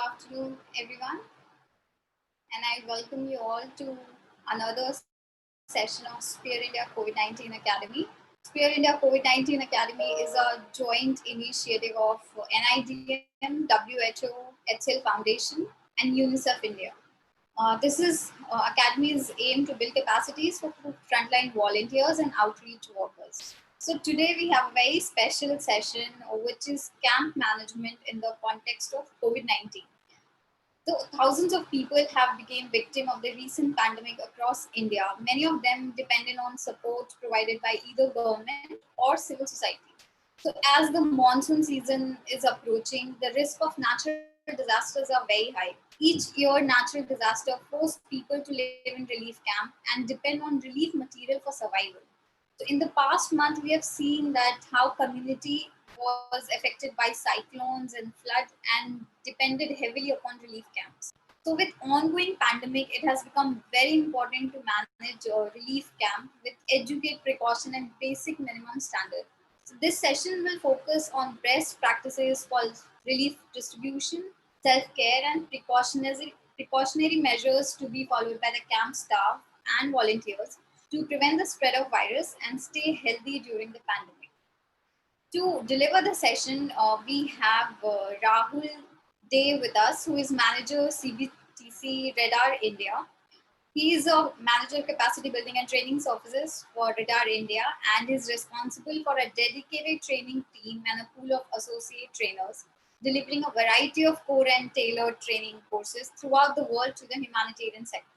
afternoon, everyone, and I welcome you all to another session of Spear India COVID-19 Academy. Spear India COVID-19 Academy is a joint initiative of NIDM, WHO, HL Foundation, and UNICEF India. Academy's aim to build capacities for frontline volunteers and outreach workers. So today we have a very special session, which is camp management in the context of COVID-19. So thousands of people have become victim of the recent pandemic across India. Many of them dependent on support provided by either government or civil society. So as the monsoon season is approaching, the risk of natural disasters are very high. Each year, natural disaster force people to live in relief camp and depend on relief material for survival. So in the past month, we have seen that how community was affected by cyclones and flood and depended heavily upon relief camps. So with ongoing pandemic, it has become very important to manage a relief camp with educate precaution and basic minimum standard. So this session will focus on best practices for relief distribution, self-care, and precautionary measures to be followed by the camp staff and volunteers to prevent the spread of virus and stay healthy during the pandemic. To deliver the session, we have Rahul Day with us, who is manager CBTC Radar India. He is a manager capacity building and training services for Radar India and is responsible for a dedicated training team and a pool of associate trainers, delivering a variety of core and tailored training courses throughout the world to the humanitarian sector.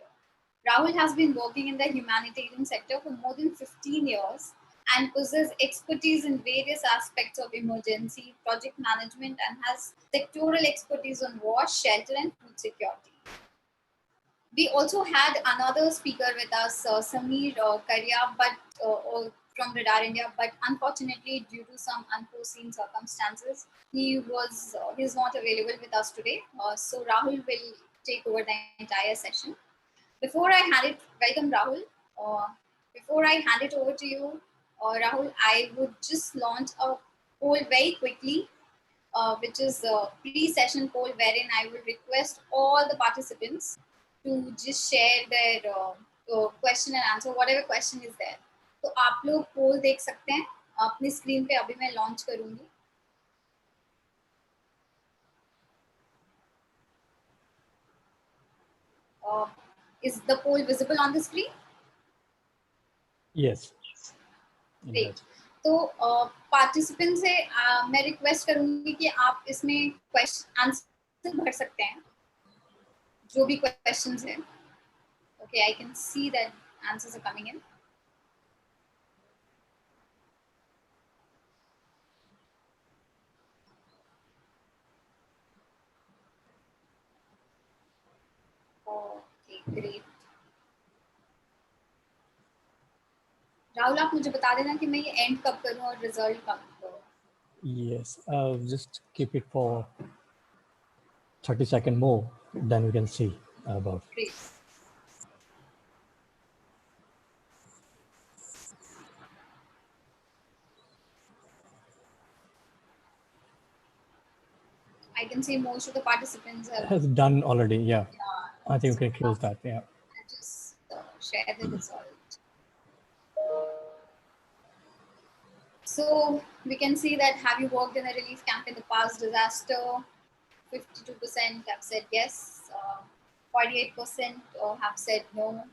Rahul has been working in the humanitarian sector for more than 15 years and possesses expertise in various aspects of emergency, project management, and has sectoral expertise on war, shelter, and food security. We also had another speaker with us, Sameer Karya, from Radar India, but unfortunately, due to some unforeseen circumstances, he's not available with us today. So Rahul will take over the entire session. Before I hand it, welcome Rahul. Uh, Before I hand it over to you, Rahul, I would just launch a poll very quickly, which is a pre-session poll wherein I will request all the participants to just share their question and answer, whatever question is there. तो आप लोग पोल देख सकते हैं अपनी screen पे अभी मैं लॉन्च करूंगी. Is the poll visible on the screen? Yes. Great. तो पार्टिसिपेंट से मैं रिक्वेस्ट करूंगी कि आप इसमें क्वेश्चन आंसर भर सकते हैं जो भी क्वेश्चंस हैं. Okay, I can see that answers are coming in. Okay, great. Rahul, आप मुझे बता देना कि मैं ये एंड कब करूं और रिजल्ट कब करूं. Yes, just keep it for 30 seconds more, then we can see about. Great. I can see most of the participants has done already. Yeah. I think we can close that. Yeah. Just share the result. So we can see that have you worked in a relief camp in the past disaster? 52% have said yes. 48% have said no.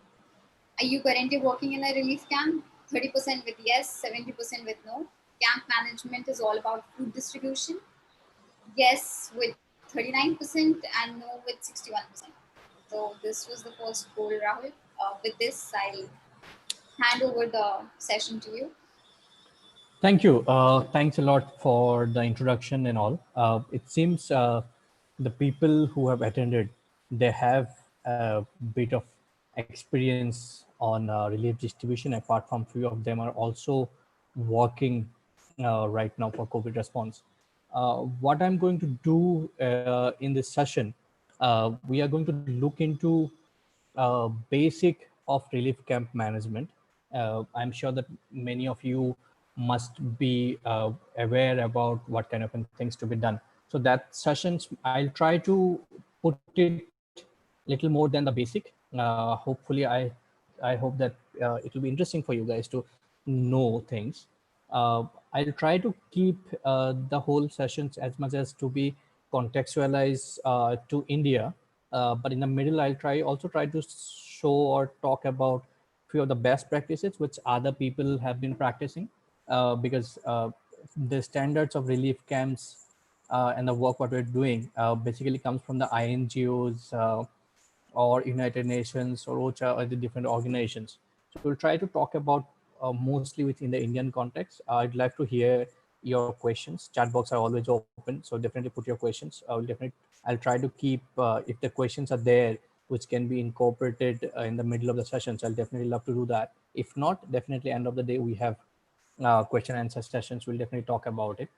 Are you currently working in a relief camp? 30% with yes, 70% with no. Camp management is all about food distribution. Yes with 39% and no with 61%. So this was the first poll, Rahul. With this, I'll hand over the session to you. Thank you. Thanks a lot for the introduction and all. It seems the people who have attended, they have a bit of experience on relief distribution. Apart from few of them are also working right now for COVID response. What I'm going to do in this session, we are going to look into basic of relief camp management. I'm sure that many of you must be aware about what kind of things to be done. So that sessions, I'll try to put it little more than the basic. Hopefully, I hope that it will be interesting for you guys to know things. Uh, I'll try to keep the whole sessions as much as to be contextualized to India, but in the middle, I'll try to show or talk about few of the best practices which other people have been practicing, because the standards of relief camps and the work what we're doing basically comes from the INGOs or United Nations or OCHA or the different organizations. So we'll try to talk about mostly within the Indian context. I'd like to hear your questions. Chat box are always open, so definitely put your questions. I'll try to keep if the questions are there which can be incorporated in the middle of the sessions. I'll definitely love to do that. If not, definitely end of the day we have question and answer sessions. We'll definitely talk about it.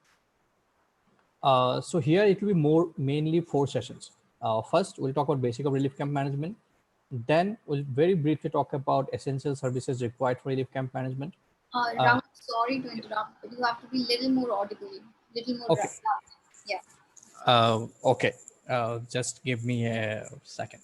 So here it will be more mainly four sessions. First, we'll talk about basic of relief camp management. Then we'll very briefly talk about essential services required for relief camp management. Uh, Ram, sorry to interrupt, but you have to be little more audible, little more okay. loud. Yeah. Okay. Just give me a second.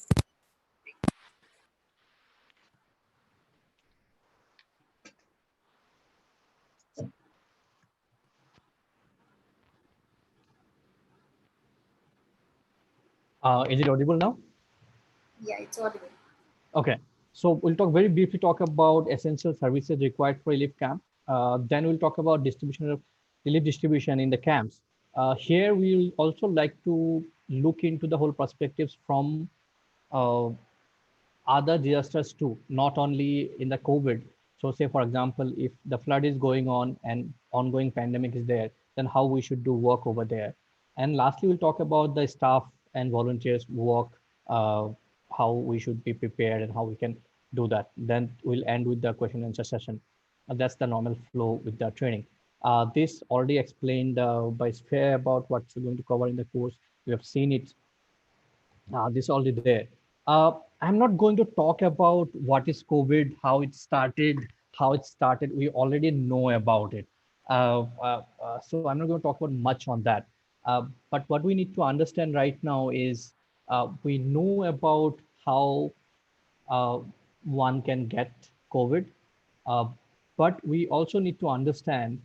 Is it audible now? Yeah, it's audible. Okay. So we'll talk very briefly talk about essential services required for relief camp. Then we'll talk about distribution of relief distribution in the camps. Here we'll also like to look into the whole perspectives from uh, other disasters too, not only in the COVID. So say, for example, if the flood is going on and ongoing pandemic is there, then how we should do work over there. And lastly, we'll talk about the staff and volunteers work, uh, how we should be prepared and how we can do that. Then we'll end with the question and answer session. That's the normal flow with the training. This already explained by Sphere about what's going to cover in the course. You have seen it, this already there. I'm not going to talk about what is COVID, how it started. We already know about it. So I'm not going to talk about much on that. But what we need to understand right now is we know about how uh, one can get COVID. Uh, but we also need to understand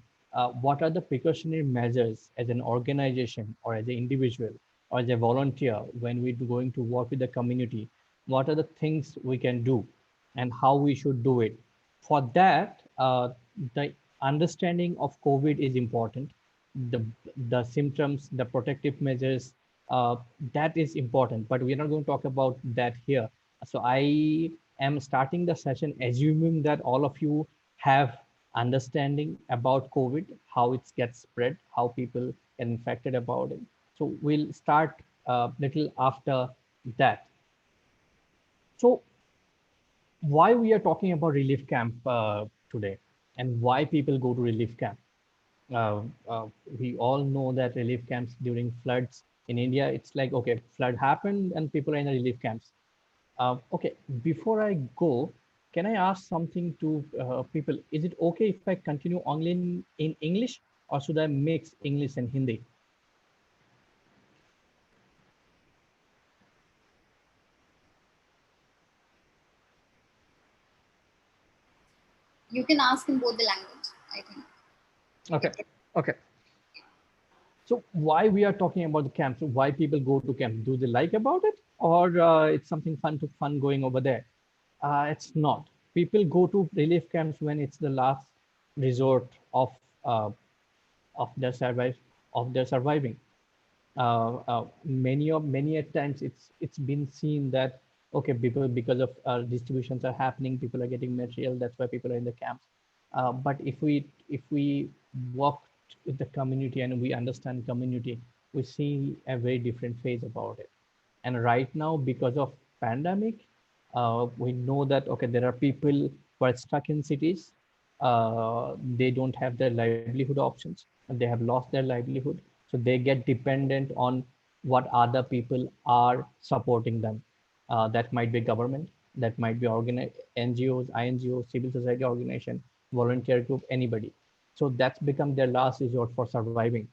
what are the precautionary measures as an organization or as an individual or as a volunteer when we're going to work with the community. What are the things we can do and how we should do it? For that, the understanding of COVID is important. The, the symptoms, the protective measures, that is important, but we're not going to talk about that here. So I am starting the session assuming that all of you have understanding about COVID, how it gets spread, how people get infected about it. So we'll start little after that. So why we are talking about relief camp today and why people go to relief camp? uh, uh, we all know that relief camps during floods in India, it's like, okay, flood happened and people are in the relief camps. Okay, before I go, can I ask something to people? Is it okay if I continue only in English or should I mix English and Hindi? You can ask in both the language, I think. Okay, okay. So why we are talking about the camps? Why people go to camp? Do they like about it, or it's something fun going over there? It's not. People go to relief camps when it's the last resort uh, of their survive of their surviving. Many at times it's been seen that okay, people because of distributions are happening, people are getting material. That's why people are in the camps. But if we work with the community and we understand community, we see a very different phase about it. And right now, because of pandemic, we know that okay, there are people who are stuck in cities. They don't have their livelihood options, and they have lost their livelihood, so they get dependent on what other people are supporting them. That might be government, that might be NGOs, INGOs, civil society organization, volunteer group, anybody. So that's become their last resort for surviving.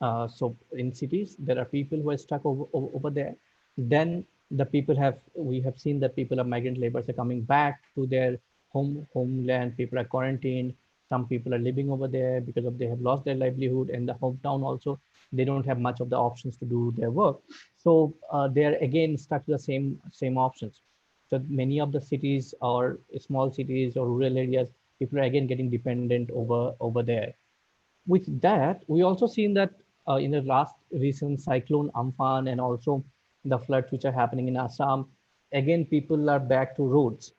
So in cities, there are people who are stuck over there. Then the people have we have seen that people are migrant laborers are coming back to their homeland. People are quarantined. Some people are living over there because of they have lost their livelihood, and the hometown also they don't have much of the options to do their work. So they are again stuck to the same options. So many of the cities or small cities or rural areas, people are again getting dependent over there. With that, we also seen that in the last recent cyclone Amphan and also the floods which are happening in Assam, again people are back to roads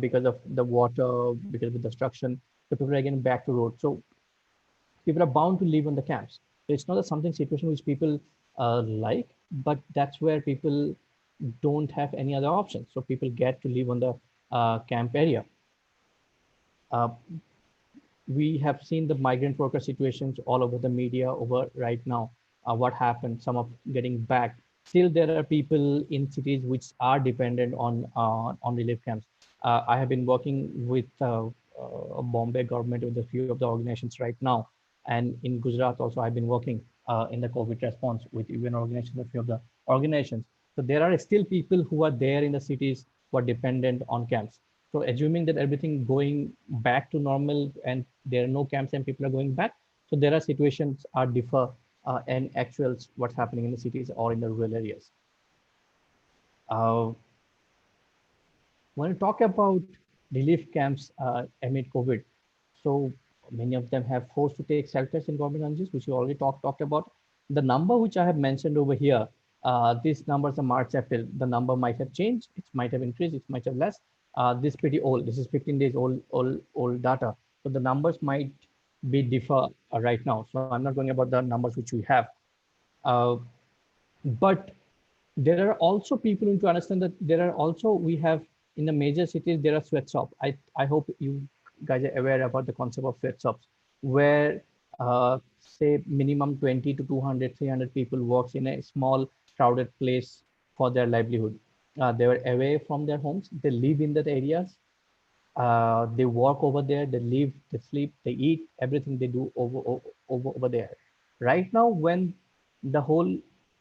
because of the water, because of the destruction. So people are again back to roads. So people are bound to live on the camps. So it's not a something situation which people like, but that's where people don't have any other options. So people get to live on the camp area. Uh, we have seen the migrant worker situations all over the media over right now. What happened? Some of getting back. Still, there are people in cities which are dependent on relief camps. I have been working with Bombay government with a few of the organizations right now, and in Gujarat also I've been working in the COVID response with UN organizations, a few of the organizations. So there are still people who are there in the cities who are dependent on camps. So assuming that everything going back to normal and there are no camps and people are going back, so there are situations are differ and actuals what's happening in the cities or in the rural areas. Uh, when we talk about relief camps amid COVID, so many of them have forced to take shelters in government ranges, which we already talked about. The number which I have mentioned over here, these numbers are March, April. The number might have changed. It might have increased. It might have less. This pretty old. This is 15 days old data. So the numbers might be differ right now. So I'm not going about the numbers which we have. Uh, but there are also people who need to understand that there are also we have in the major cities there are sweatshops. I hope you guys are aware about the concept of sweatshops where say minimum 20 to 200 300 people works in a small crowded place for their livelihood. They were away from their homes, they live in that areas, they walk over there, they live, they sleep, they eat, everything they do over there. Right now, when the whole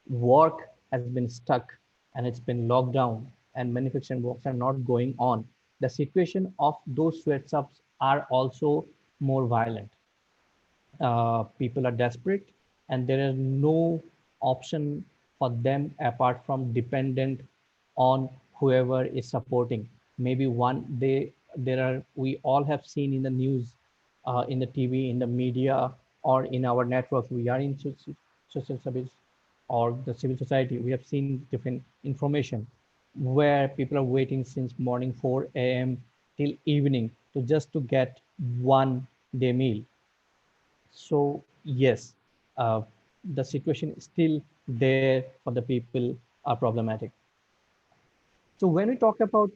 work has been stuck and it's been locked down and manufacturing works are not going on, the situation of those sweatshops are also more violent. People are desperate and there is no option for them apart from dependent on whoever is supporting. Maybe one they there are we all have seen in the news, in the TV, in the media, or in our networks. We are in social service or the civil society. We have seen different information where people are waiting since morning 4 a.m. till evening to just to get 1 day meal. So yes, the situation is still there for the people are problematic. So when we talk about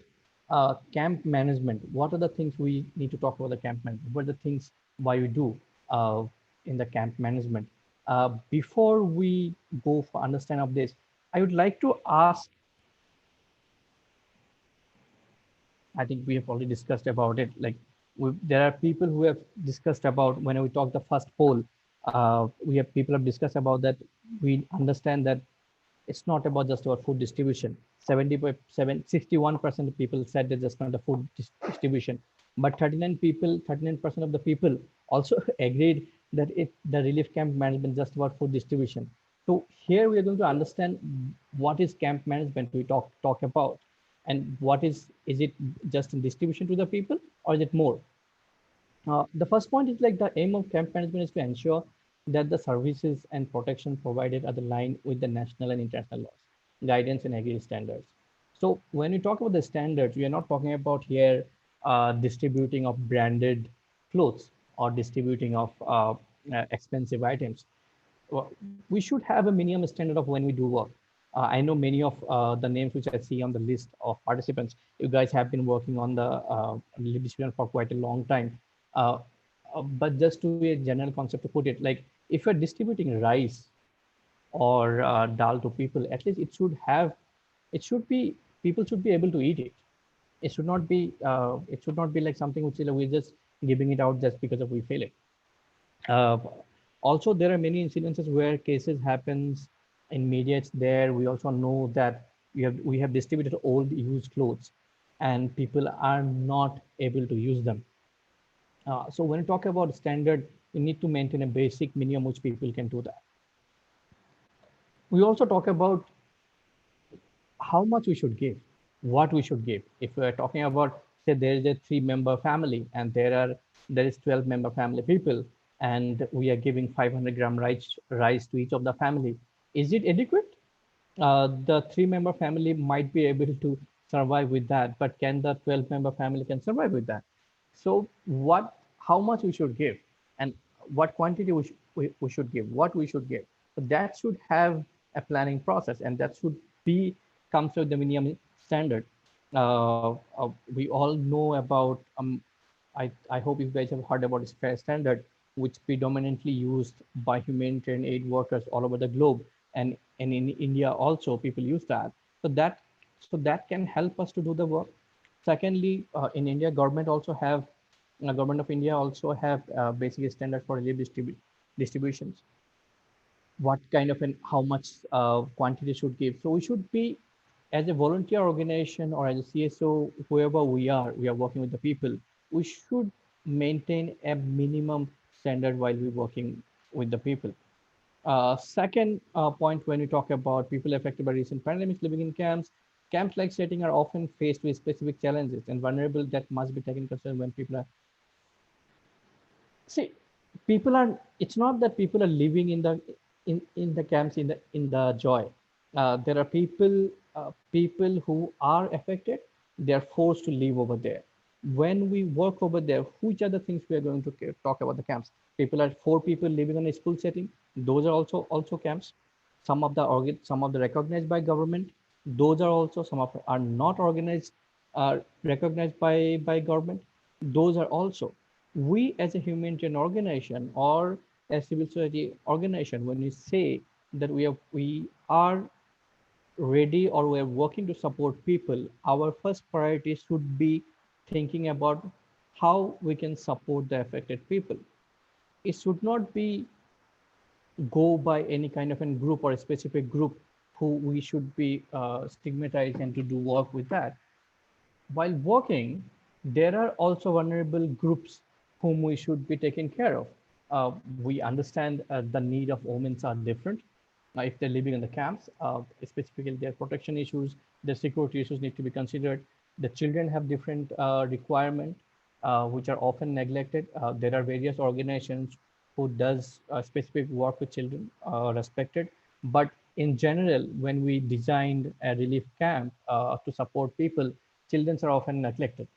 camp management, what are the things we need to talk about the camp management? What are the things why we do uh, in the camp management? Before we go for understand of this, I would like to ask, I think we have already discussed about it. Like there are people who have discussed about when we talk the first poll, we have people have discussed about that. We understand that it's not about just about food distribution. 61% of people said that just not the food distribution, but 39% of the people also agreed that the relief camp management just about food distribution. So here we are going to understand what is camp management we talk about, and what is it just in distribution to the people or is it more? The first point is like the aim of camp management is to ensure that the services and protection provided are aligned with the national and international laws, guidance, and agreed standards. So when we talk about the standards, we are not talking about here distributing of branded clothes or distributing of expensive items. Well, we should have a minimum standard of when we do work. I know many of the names which I see on the list of participants. You guys have been working on the distribution for quite a long time. Uh, but just to be a general concept to put it, like if you're distributing rice or dal to people, at least it should be, people should be able to eat it. It should not be like something which is like we're just giving it out just because of we feel it. Uh, Also, there are many incidences where cases happens in media. It's there. We also know that we have distributed old used clothes, and people are not able to use them. So when you talk about standard, you need to maintain a basic minimum which people can do that. We also talk about how much we should give, what we should give. If we are talking about, say, there is a 3-member family and there is 12-member family people, and we are giving 500 gram rice to each of the family, is it adequate? The 3-member family might be able to survive with that, but can the 12-member family can survive with that? So how much we should give, and what quantity we should give, what we should give. So that should have a planning process, and that should be comes with the minimum standard. We all know about I hope you guys have heard about this fair standard, which predominantly used by humanitarian aid workers all over the globe, and in India also people use that. So that can help us to do the work. Secondly, in India, government of India also have basic standard for relief distributions. What kind of and how much quantity should give. So we should be, as a volunteer organization or as a CSO, whoever we are working with the people. We should maintain a minimum standard while we're working with the people. Second point, when we talk about people affected by recent pandemics living in camps, camps like setting are often faced with specific challenges and vulnerable that must be taken consideration when people are. See, people are. It's not that people are living in the camps in the joy. There are people who are affected. They are forced to live over there. When we work over there, which are the things we are going to talk about the camps? People are 4 people living in a school setting. Those are also camps. Some of the recognized by government. Those are also some of are not organized, recognized by government. Those are also we as a humanitarian organization or a civil society organization, when we say that we are ready or we are working to support people, our first priority should be thinking about how we can support the affected people. It should not be go by any kind of a group or a specific group who we should be stigmatized and to do work with that. While working, there are also vulnerable groups whom we should be taking care of. We understand the need of women are different. If they're living in the camps, specifically their protection issues, their security issues need to be considered. The children have different requirements, which are often neglected. There are various organizations who does specific work with children, respected. But in general, when we designed a relief camp to support people, children are often neglected.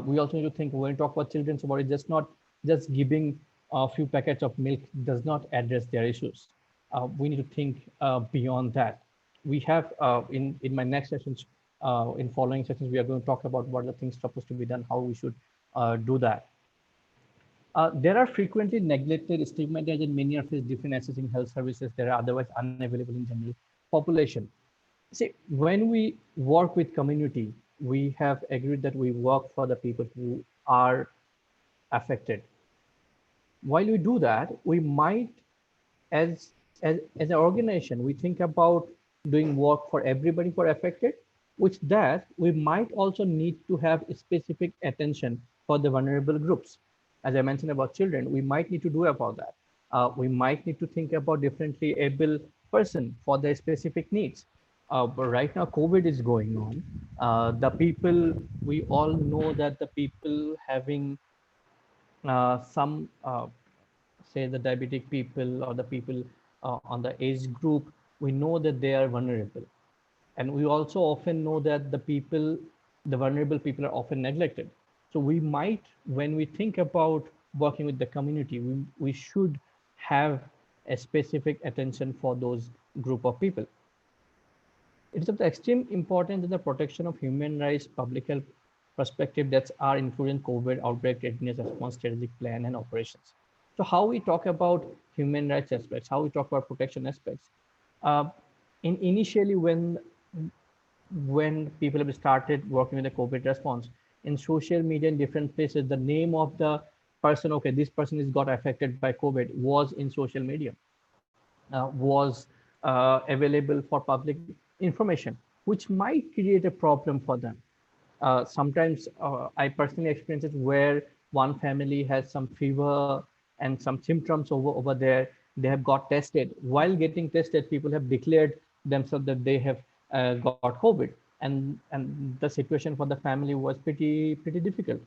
We also need to think when we talk about children's body, just not just giving a few packets of milk does not address their issues. We need to think beyond that. We have in my next sessions, in following sessions, we are going to talk about what are the things supposed to be done, how we should do that. There are frequently neglected, stigmatized, and many of these different accessing health services that are otherwise unavailable in general population. See, when we work with community, we have agreed that we work for the people who are affected. While we do that, we might, as an organization, we think about doing work for everybody who are affected. With that, we might also need to have specific attention for the vulnerable groups. As I mentioned about children, we might need to do about that. We might need to think about differently able person for their specific needs. But right now, COVID is going on. The people, we all know that the people having some, say the diabetic people or the people on the age group, we know that they are vulnerable. And we also often know that the vulnerable people are often neglected. So we might, when we think about working with the community, we should have a specific attention for those group of people. It is of the extreme importance in the protection of human rights, public health perspective that are including COVID outbreak readiness response strategic plan and operations. So how we talk about human rights aspects, how we talk about protection aspects. Uh, initially, when people have started working with the COVID response in social media in different places, the name of the person, okay, this person is got affected by COVID, was in social media, was available for public information, which might create a problem for them. Sometimes I personally experienced it where one family has some fever and some symptoms over there. They have got tested. While getting tested, people have declared themselves that they have got COVID, and the situation for the family was pretty difficult.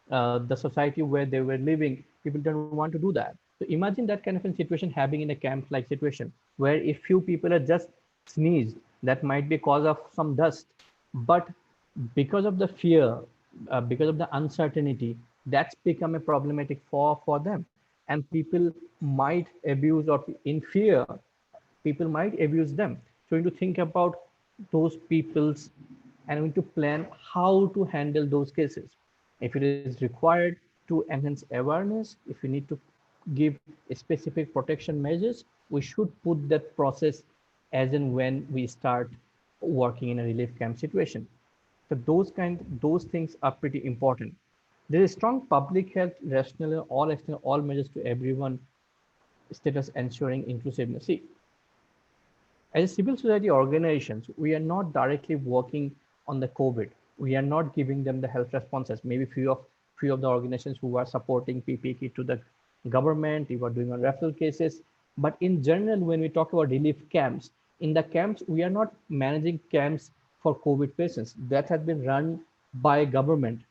The society where they were living, people don't want to do that. So imagine that kind of a situation happening in a camp-like situation, where if few people are just sneezed, that might be cause of some dust, but because of the fear, because of the uncertainty, that's become a problematic for them, and people might abuse, or in fear, people might abuse them. So we need to think about those people's, and we need to plan how to handle those cases. If it is required to enhance awareness, if we need to give specific protection measures, we should put that process as and when we start working in a relief camp situation. So those things are pretty important. There is strong public health rationale, all measures to everyone status ensuring inclusiveness. See, as civil society organizations, we are not directly working on the COVID. We are not giving them the health responses. Maybe few of the organizations who are supporting PPE to the government, who are doing on referral cases. But in general, when we talk about relief camps, in the camps, we are not managing camps for COVID patients. That has been run by government.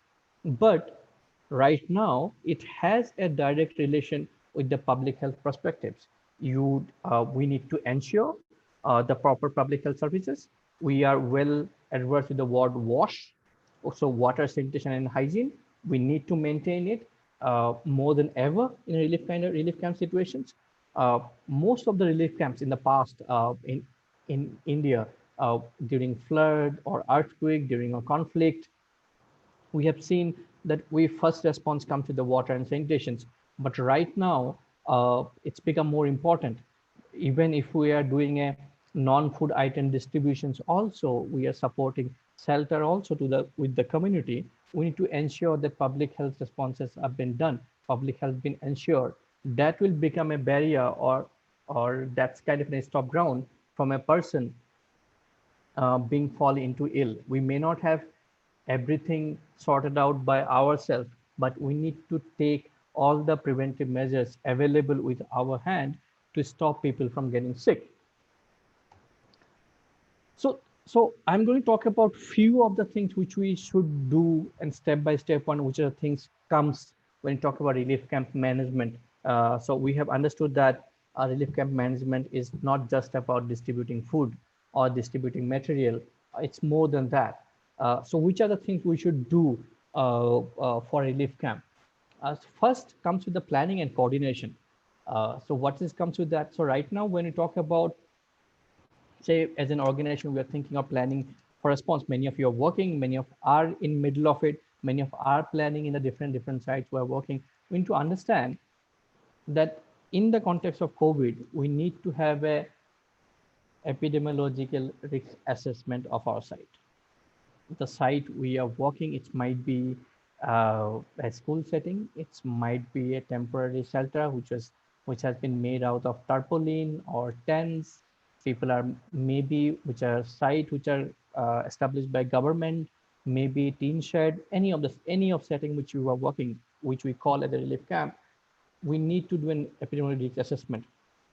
But right now, it has a direct relation with the public health perspectives. We need to ensure the proper public health services. We are well adversed with the word wash, also water sanitation and hygiene. We need to maintain it more than ever in relief camp situations. Most of the relief camps in the past in India, during flood or earthquake, during a conflict, we have seen that we first response comes to the water and sanitations. But right now, it's become more important. Even if we are doing a non-food item distributions, also we are supporting shelter also to the with the community. We need to ensure that public health responses have been done. Public health been ensured. That will become a barrier, or that's kind of a stop ground from a person being fall into ill. We may not have everything sorted out by ourselves, but we need to take all the preventive measures available with our hand to stop people from getting sick. So I'm going to talk about few of the things which we should do, and step by step one, which are things comes when you talk about relief camp management. So we have understood that relief camp management is not just about distributing food or distributing material. It's more than that. So which are the things we should do for relief camp? First comes with the planning and coordination. So what is comes with that? So right now, when you talk about, say, as an organization, we are thinking of planning for response. Many of you are working, many of are in middle of it, many of are planning in the different sites we are working. We need to understand that in the context of COVID, we need to have a epidemiological risk assessment of our site. The site we are working, it might be a school setting, it might be a temporary shelter which has been made out of tarpaulin or tents. People are maybe which are site which are established by government, maybe tin shed, any of setting which you are working, which we call at the relief camp. We need to do an epidemiologic assessment.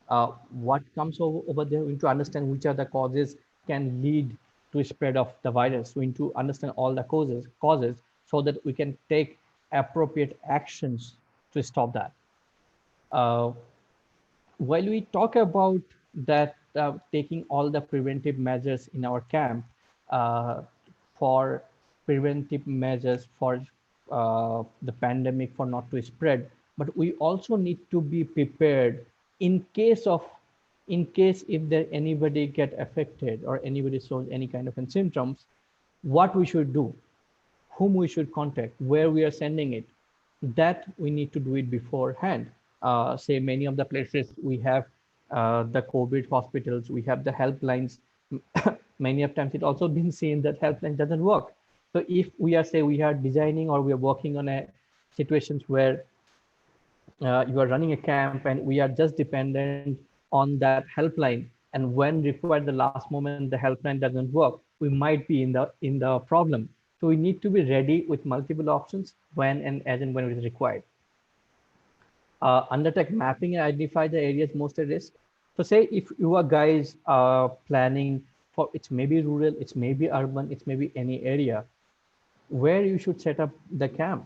What comes over there, we need to understand which are the causes can lead to spread of the virus. We need to understand all the causes so that we can take appropriate actions to stop that. Uh, while we talk about that, taking all the preventive measures in our camp, uh, for preventive measures for the pandemic for not to spread, but we also need to be prepared in case of, in case if there anybody get affected or anybody shows any kind of symptoms, what we should do, whom we should contact, where we are sending it, that we need to do it beforehand. Say many of the places we have the COVID hospitals, we have the helplines. Many of times it also been seen that helpline doesn't work. So if we are, say, we are designing or we are working on a situations where you are running a camp and we are just dependent on that helpline, and when required the last moment the helpline doesn't work, we might be in the problem. So we need to be ready with multiple options when and as and when it is required. Undertake mapping and identify the areas most at risk. So say if you are guys planning for, it's maybe rural, it's maybe urban, it's maybe any area where you should set up the camp,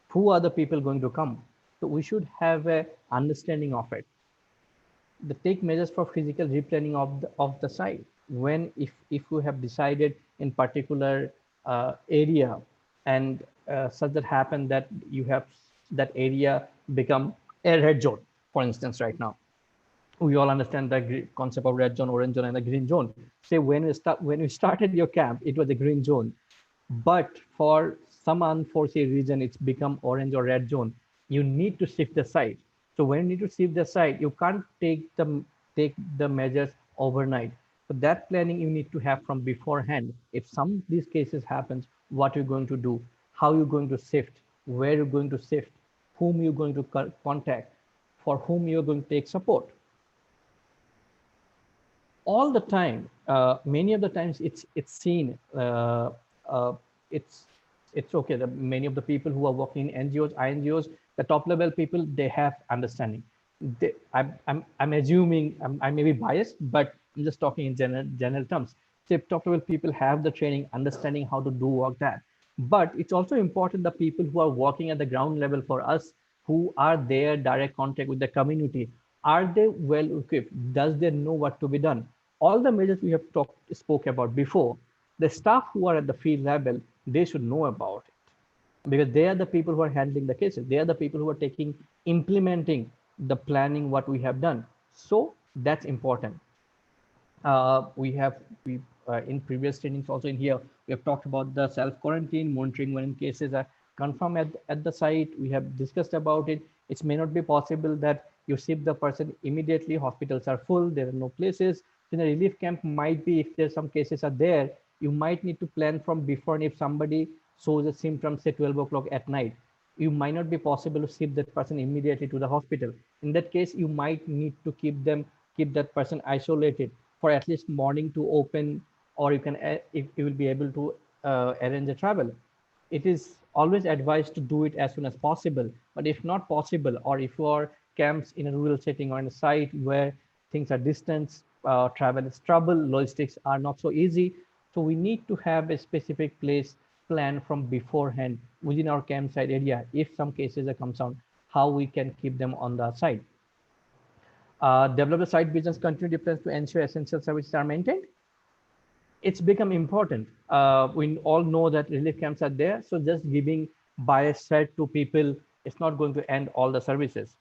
who are the people going to come. So we should have a understanding of it. The take measures for physical replanning of the site. When if you have decided in particular area, and such that happen that you have that area become a red zone, for instance, right now we all understand the concept of red zone, orange zone, and the green zone. Say when we started your camp, it was a green zone, but for some unforeseen reason, it's become orange or red zone. You need to shift the site. So when you need to shift the site, you can't take the measures overnight. So that planning you need to have from beforehand. If some of these cases happens, what you're going to do, how you're going to shift, where you're going to shift, whom you're going to contact, for whom you're going to take support. All the time, many of the times it's seen, uh, it's it's okay that many of the people who are working in ngos, ingos, the top level people, they have understanding. I'm assuming, I may be biased, but I'm just talking in general terms. So top level people have the training, understanding how to do work that. But it's also important the people who are working at the ground level for us, who are there direct contact with the community, are they well equipped? Does they know what to be done? All the measures we have spoke about before, the staff who are at the field level, they should know about it, because they are the people who are handling the cases. They are the people who are implementing the planning what we have done. So that's important. We in previous trainings also in here, we have talked about the self quarantine monitoring when cases are confirmed at the site. We have discussed about it. It may not be possible that you ship the person immediately. Hospitals are full, there are no places. In a relief camp might be, if there's some cases are there, you might need to plan from before. And if somebody shows a symptom say 12 o'clock at night, you might not be possible to ship that person immediately to the hospital. In that case, you might need to keep that person isolated for at least morning to open, or you can, if you will be able to arrange a travel. It is always advised to do it as soon as possible. But if not possible, or if you are camps in a rural setting or in a site where things are distance, travel is trouble, logistics are not so easy, so we need to have a specific place plan from beforehand within our campsite area. If some cases that comes out, how we can keep them on the site. Develop the site business continuity plans to ensure essential services are maintained. It's become important. We all know that relief camps are there, so just giving bias set to people, it's not going to end all the services.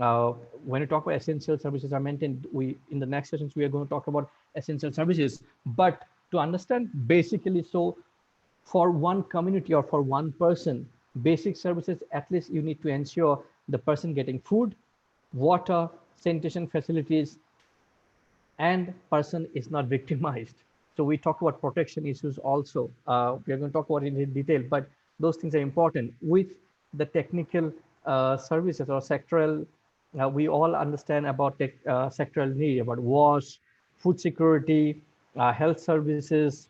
Uh, when you talk about essential services are maintained, we in the next sessions we are going to talk about essential services. But to understand basically, so for one community or for one person, basic services, at least you need to ensure the person getting food, water, sanitation facilities, and person is not victimized. So we talk about protection issues also. We are going to talk about it in detail, but those things are important. With the technical services or sectoral, we all understand about sectoral need, about wash, food security, health services.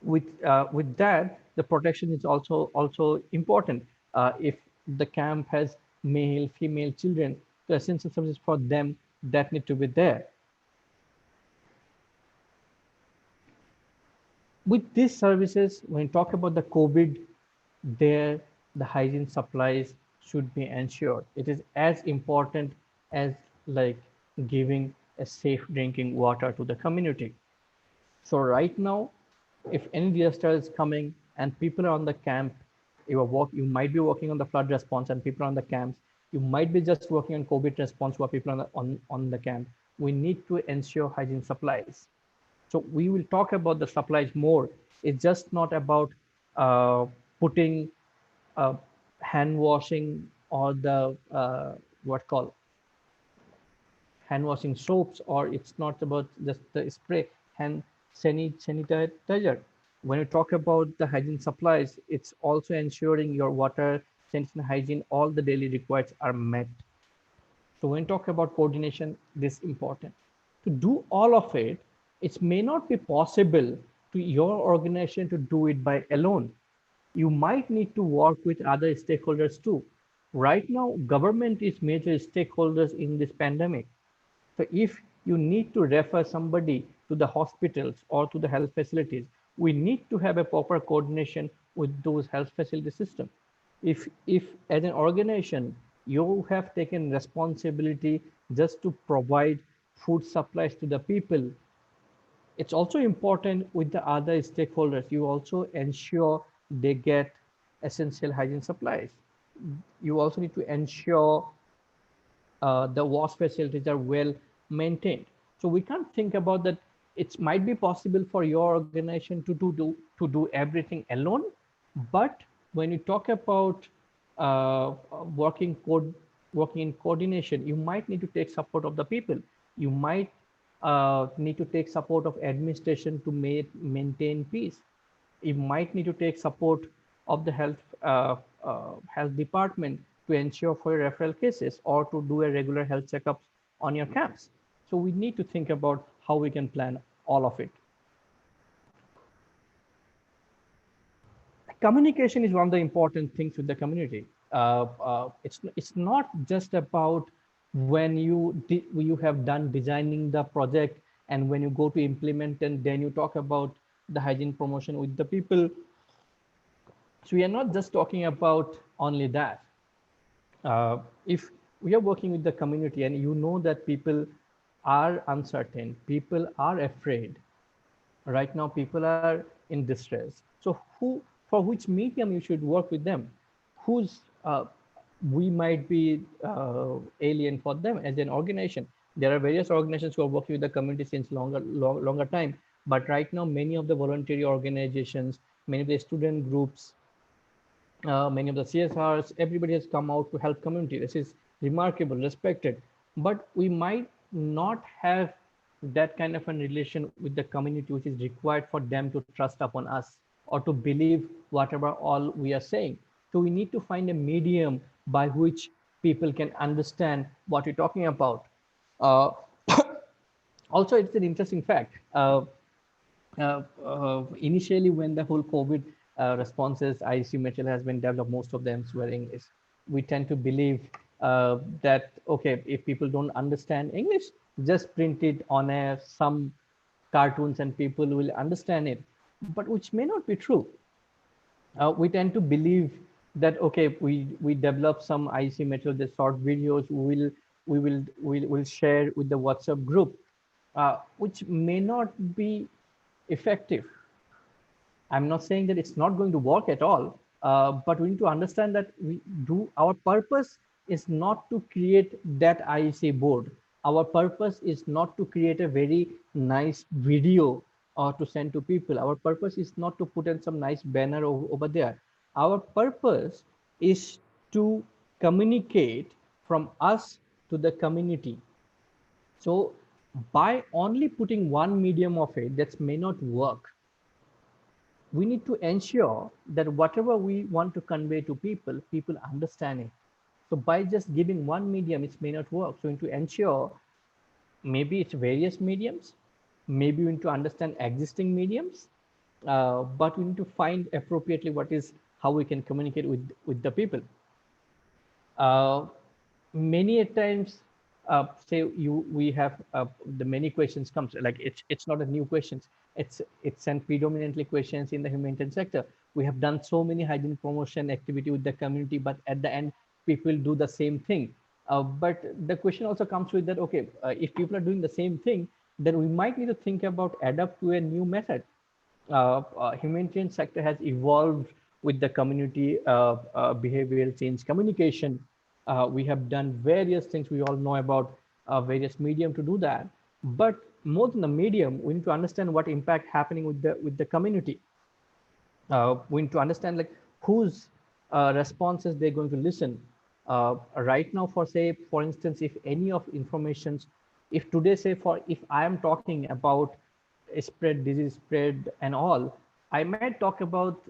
With that, the protection is also important. If the camp has male, female children, the essential services for them that need to be there. With these services, when you talk about the COVID, there the hygiene supplies should be ensured. It is as important as like giving a safe drinking water to the community. So right now, if any disaster is coming and people are on the camp, you might be working on the flood response and people are on the camps. You might be just working on COVID response while people are on the camp. We need to ensure hygiene supplies. So we will talk about the supplies more. It's just not about uh, putting uh, hand washing or the what call hand washing soaps, or it's not about just the spray hand sanitizer. When you talk about the hygiene supplies, it's also ensuring your water sanitary hygiene, all the daily requirements are met. So when talk about coordination, this is important. To do all of it, it may not be possible to your organization to do it by alone. You might need to work with other stakeholders too. Right now, government is major stakeholders in this pandemic. So if you need to refer somebody to the hospitals or to the health facilities, we need to have a proper coordination with those health facility systems. If as an organization you have taken responsibility just to provide food supplies to the people, it's also important with the other stakeholders. You also ensure they get essential hygiene supplies. You also need to ensure the wash facilities are well maintained. So we can't think about that. It might be possible for your organization to do everything alone, but when you talk about uh, working code working in coordination, you might need to take support of the people. You might need to take support of administration to maintain peace. You might need to take support of the health department to ensure for your referral cases or to do a regular health checkups on your camps. So we need to think about how we can plan all of it. Communication is one of the important things with the community. It's not just about when you have done designing the project and when you go to implement and then you talk about the hygiene promotion with the people. So we are not just talking about only that. If we are working with the community and you know that people are uncertain, people are afraid, right now people are in distress. So for which medium you should work with them? Who's we might be alien for them as an organization. There are various organizations who are working with the community since longer time, but right now many of the voluntary organizations, many of the student groups, many of the CSRs, everybody has come out to help community. This is remarkable, respected. But we might not have that kind of a relation with the community, which is required for them to trust upon us or to believe whatever all we are saying. So we need to find a medium by which people can understand what we're talking about. Uh, Also, it's an interesting fact. Initially, when the whole COVID responses, ICU material has been developed, most of them were English. We tend to believe that, okay, if people don't understand English, just print it on some cartoons and people will understand it, but which may not be true. We tend to believe that, okay, we develop some IC material, the short videos we will share with the WhatsApp group, which may not be effective. I'm not saying that it's not going to work at all, but we need to understand that our purpose is not to create that IEC board. Our purpose is not to create a very nice video or to send to people. Our purpose is not to put in some nice banner over there. Our purpose is to communicate from us to the community. So by only putting one medium of it, that may not work. We need to ensure that whatever we want to convey to people, people understand it. So by just giving one medium, it may not work. So we need to ensure maybe it's various mediums, maybe we need to understand existing mediums, but we need to find appropriately what is how we can communicate with the people. uh, Many a times, say we have the many questions comes, like it's not a new questions. It's sent predominantly questions in the humanitarian sector. We have done so many hygiene promotion activity with the community, but at the end people do the same thing. But the question also comes with that, okay, if people are doing the same thing, then we might need to think about adapt to a new method. Humanitarian sector has evolved with the community behavioral change communication. We have done various things. We all know about various medium to do that. But more than the medium, we need to understand what impact happening with the community. We need to understand like whose responses they're going to listen. Right now, for instance, if any of informations, if today say for if I am talking about spread disease spread and all, I might talk about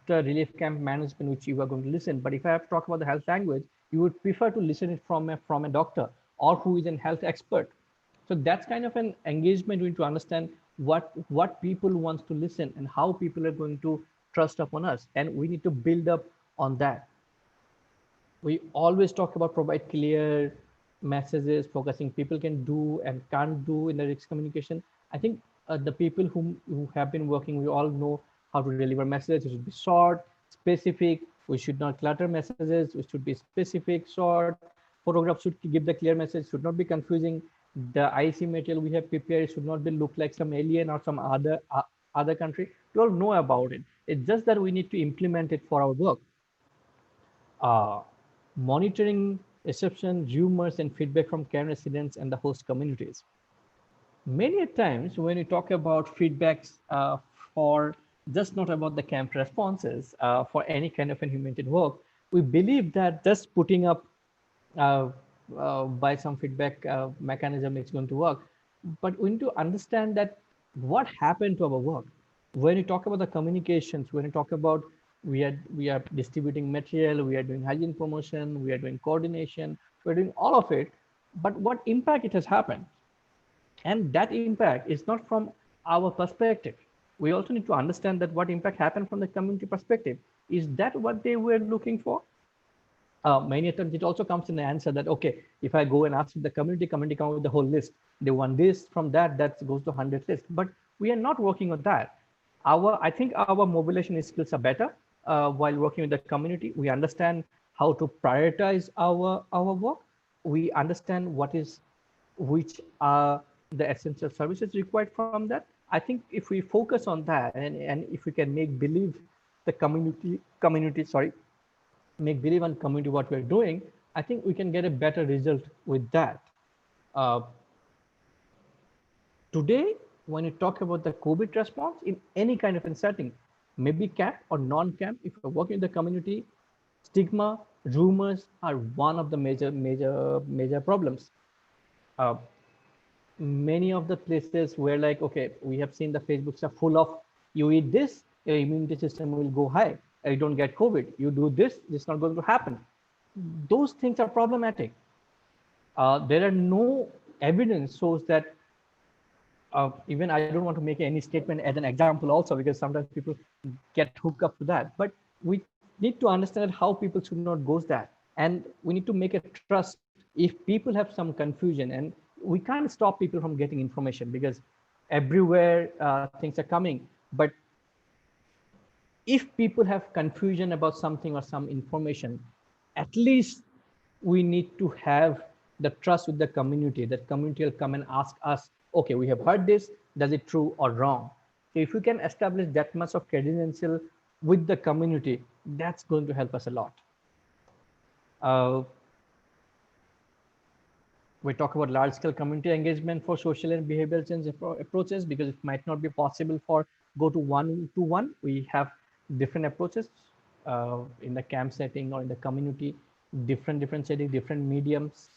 the relief camp management, which you are going to listen. But if I have to talk about the health language, you would prefer to listen it from a doctor or who is a health expert. So that's kind of an engagement. We need to understand what people wants to listen and how people are going to trust upon us, and we need to build up on that. We always talk about provide clear messages, focusing people can do and can't do in the risk communication. I think the people who have been working, we all know how to deliver messages. It should be short, specific. We should not clutter messages. We should be specific, short. Photographs should give the clear message, should not be confusing. The IC material we have prepared should not be look like some alien or some other country. We all know about it. It's just that we need to implement it for our work. uh, Monitoring reception, rumors, and feedback from care residents and the host communities. Many a times when you talk about feedbacks for just not about the camp responses for any kind of a humanitarian work, we believe that just putting up uh, by some feedback mechanism is going to work. But we need to understand that what happened to our work. When you talk about the communications, when you talk about we are distributing material, we are doing hygiene promotion, we are doing coordination, we're doing all of it. But what impact it has happened? And that impact is not from our perspective. We also need to understand that what impact happened from the community perspective. Is that what they were looking for? Many times it also comes in the answer that, okay, if I go and ask the community come up with the whole list. They want this from that goes to 100 list. But we are not working on that. I think our mobilization skills are better while working with the community. We understand how to prioritize our work. We understand which are the essential services required from that. I think if we focus on that, and if we can make believe the community, sorry, make believe and community what we're doing, I think we can get a better result with that. Uh, Today, when you talk about the COVID response in any kind of a setting, maybe camp or non-camp, if you're working in the community, stigma, rumors are one of the major problems. Uh, Many of the places where like, okay, we have seen the Facebooks are full of, you eat this, your immunity system will go high, you don't get COVID. You do this, it's not going to happen. Those things are problematic. There are no evidence shows that even I don't want to make any statement as an example also, because sometimes people get hooked up to that. But we need to understand how people should not go that. And we need to make a trust. If people have some confusion, and we can't stop people from getting information because everywhere things are coming. But if people have confusion about something or some information, at least we need to have the trust with the community. That community will come and ask us, okay, we have heard this, does it true or wrong? So if we can establish that much of credential with the community, that's going to help us a lot. uh, we talk about large scale community engagement for social and behavioral change approaches, because it might not be possible for go to one. We have different approaches in the camp setting or in the community, different setting, different mediums.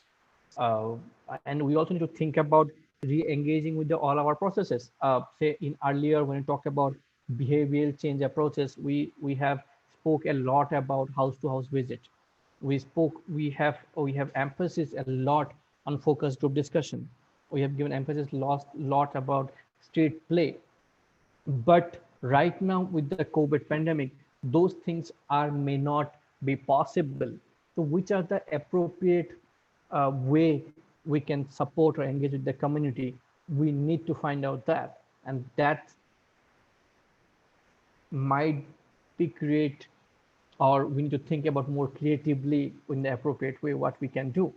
uh, and we also need to think about re-engaging with all our processes. Say in earlier when we talk about behavioral change approaches, we have spoke a lot about house to house visit. We have emphasis a lot on focus group discussion. We have given emphasis lot about street play. But right now with the COVID pandemic, those things are may not be possible. So which are the appropriate way we can support or engage with the community? We need to find out that, and that might be create, or we need to think about more creatively in the appropriate way what we can do.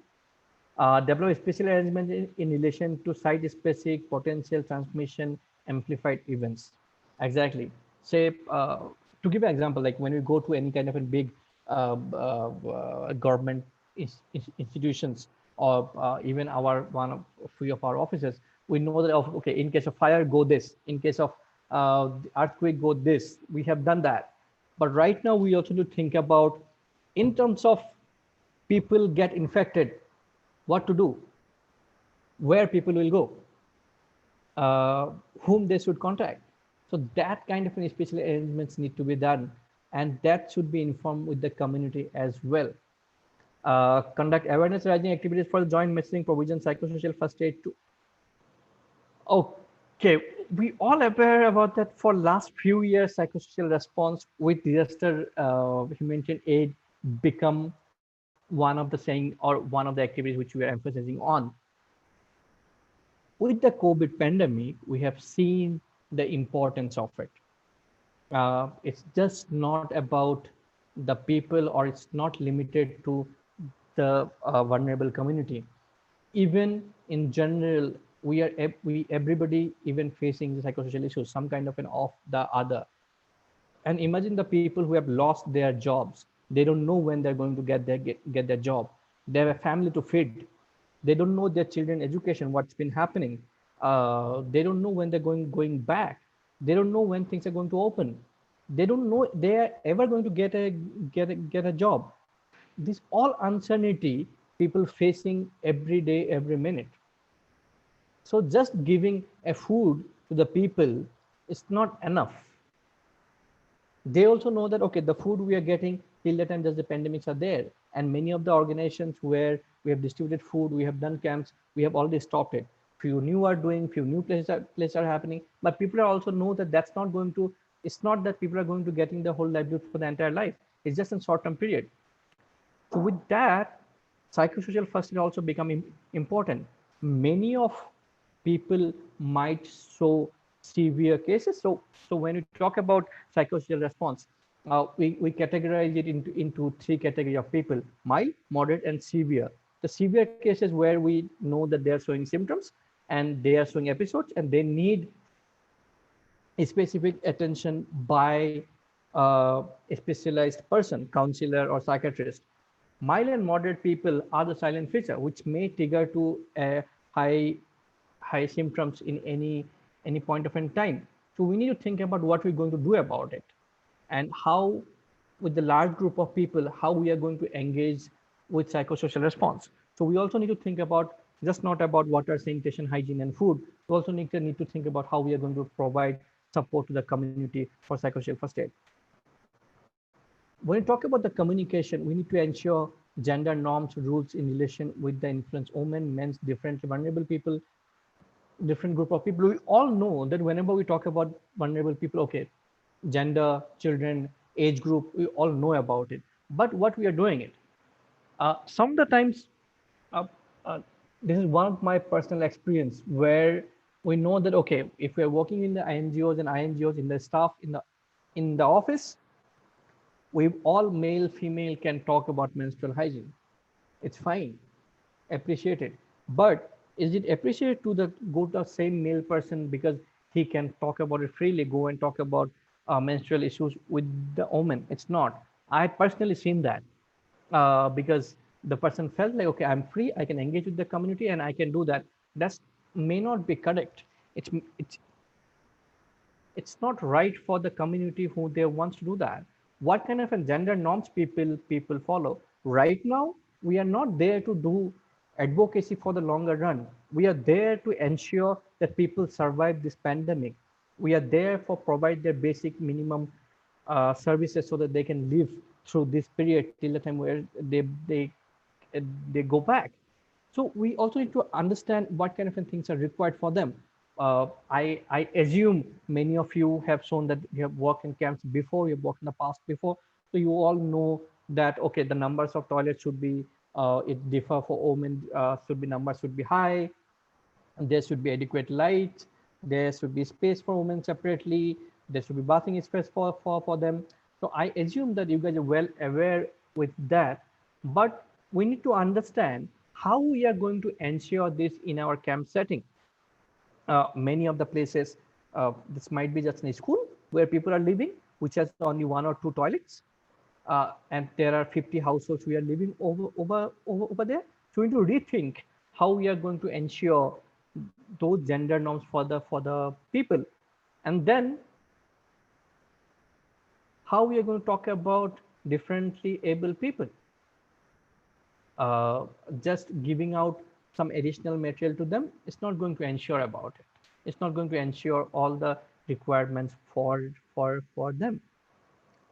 Develop special arrangement in relation to site-specific potential transmission amplified events. Exactly. Say, to give an example, like when we go to any kind of a big government institutions, or even our one of few of our offices, we know that, okay, in case of fire, go this. In case of earthquake, go this. We have done that. But right now, we also need to think about, in terms of people get infected, what to do, where people will go, whom they should contact. So that kind of an special arrangements need to be done, and that should be informed with the community as well. Conduct awareness raising activities for the joint messaging provision, psychosocial first aid to. Okay, we all aware about that. For last few years, psychosocial response with disaster humanitarian aid become one of the saying or one of the activities which we are emphasizing on. With the COVID pandemic, we have seen the importance of it. It's just not about the people, or it's not limited to the vulnerable community. Even in general, we everybody even facing the psychosocial issues, some kind of an of the other. And imagine the people who have lost their jobs. They don't know when they're going to get their job. They have a family to feed. They don't know their children education, what's been happening. They don't know when they're going back. They don't know when things are going to open. They don't know they are ever going to get a job. This all uncertainty people facing every day, every minute. So just giving a food to the people is not enough. They also know that okay, the food we are getting till the time that the pandemics are there, and many of the organizations where we have distributed food, we have done camps, we have already stopped it. Few new are doing, few new places are happening, but people are also know that that's not going to. It's not that people are going to getting the whole livelihood for the entire life. It's just a short-term period. So with that, psychosocial first aid also become important. Many of people might show severe cases. So when we talk about psychosocial response, we categorize it into three categories of people: mild, moderate, and severe. The severe cases where we know that they are showing symptoms and they are showing episodes and they need a specific attention by a specialized person, counselor or psychiatrist. Mild and moderate people are the silent feature, which may trigger to a high symptoms in any point of time. So we need to think about what we're going to do about it, and how, with the large group of people, how we are going to engage with psychosocial response. So we also need to think about just not about water, sanitation, hygiene, and food. We also need to think about how we are going to provide support to the community for psychosocial first aid. When we talk about the communication, we need to ensure gender norms, rules in relation with the influence women, men's, differently vulnerable people, different group of people. We all know that whenever we talk about vulnerable people, okay, gender, children, age group, we all know about it. But what we are doing it, some of the times, uh, uh, this is one of my personal experience where we know that okay, if we are working in the NGOs and INGOs, in the staff in the office, we all male female can talk about menstrual hygiene. It's fine, appreciated. But is it appreciated to the go to the same male person because he can talk about it freely, go and talk about menstrual issues with the woman? It's not. I personally seen that because the person felt like okay, I'm free, I can engage with the community and I can do that. That's may not be correct. It's it's it's not right for the community who they wants to do that. What kind of a gender norms people follow? Right now, we are not there to do advocacy for the longer run. We are there to ensure that people survive this pandemic. We are there for provide their basic minimum services so that they can live through this period till the time where uh, they go back. So we also need to understand what kind of things are required for them. I assume many of you have shown that you have worked in camps before, you've worked in the past before. So you all know that, okay, the numbers of toilets should be, it differ for women, numbers should be high, and there should be adequate light, there should be space for women separately, there should be bathing space for them. So I assume that you guys are well aware with that, but we need to understand how we are going to ensure this in our camp setting. Many of the places, this might be just a school where people are living, which has only one or two toilets, and there are 50 households we are living over there. So we need to rethink how we are going to ensure those gender norms for the people, and then how we are going to talk about differently able people. uh, just giving out some additional material to them is not going to ensure about it. It's not going to ensure all the requirements for them.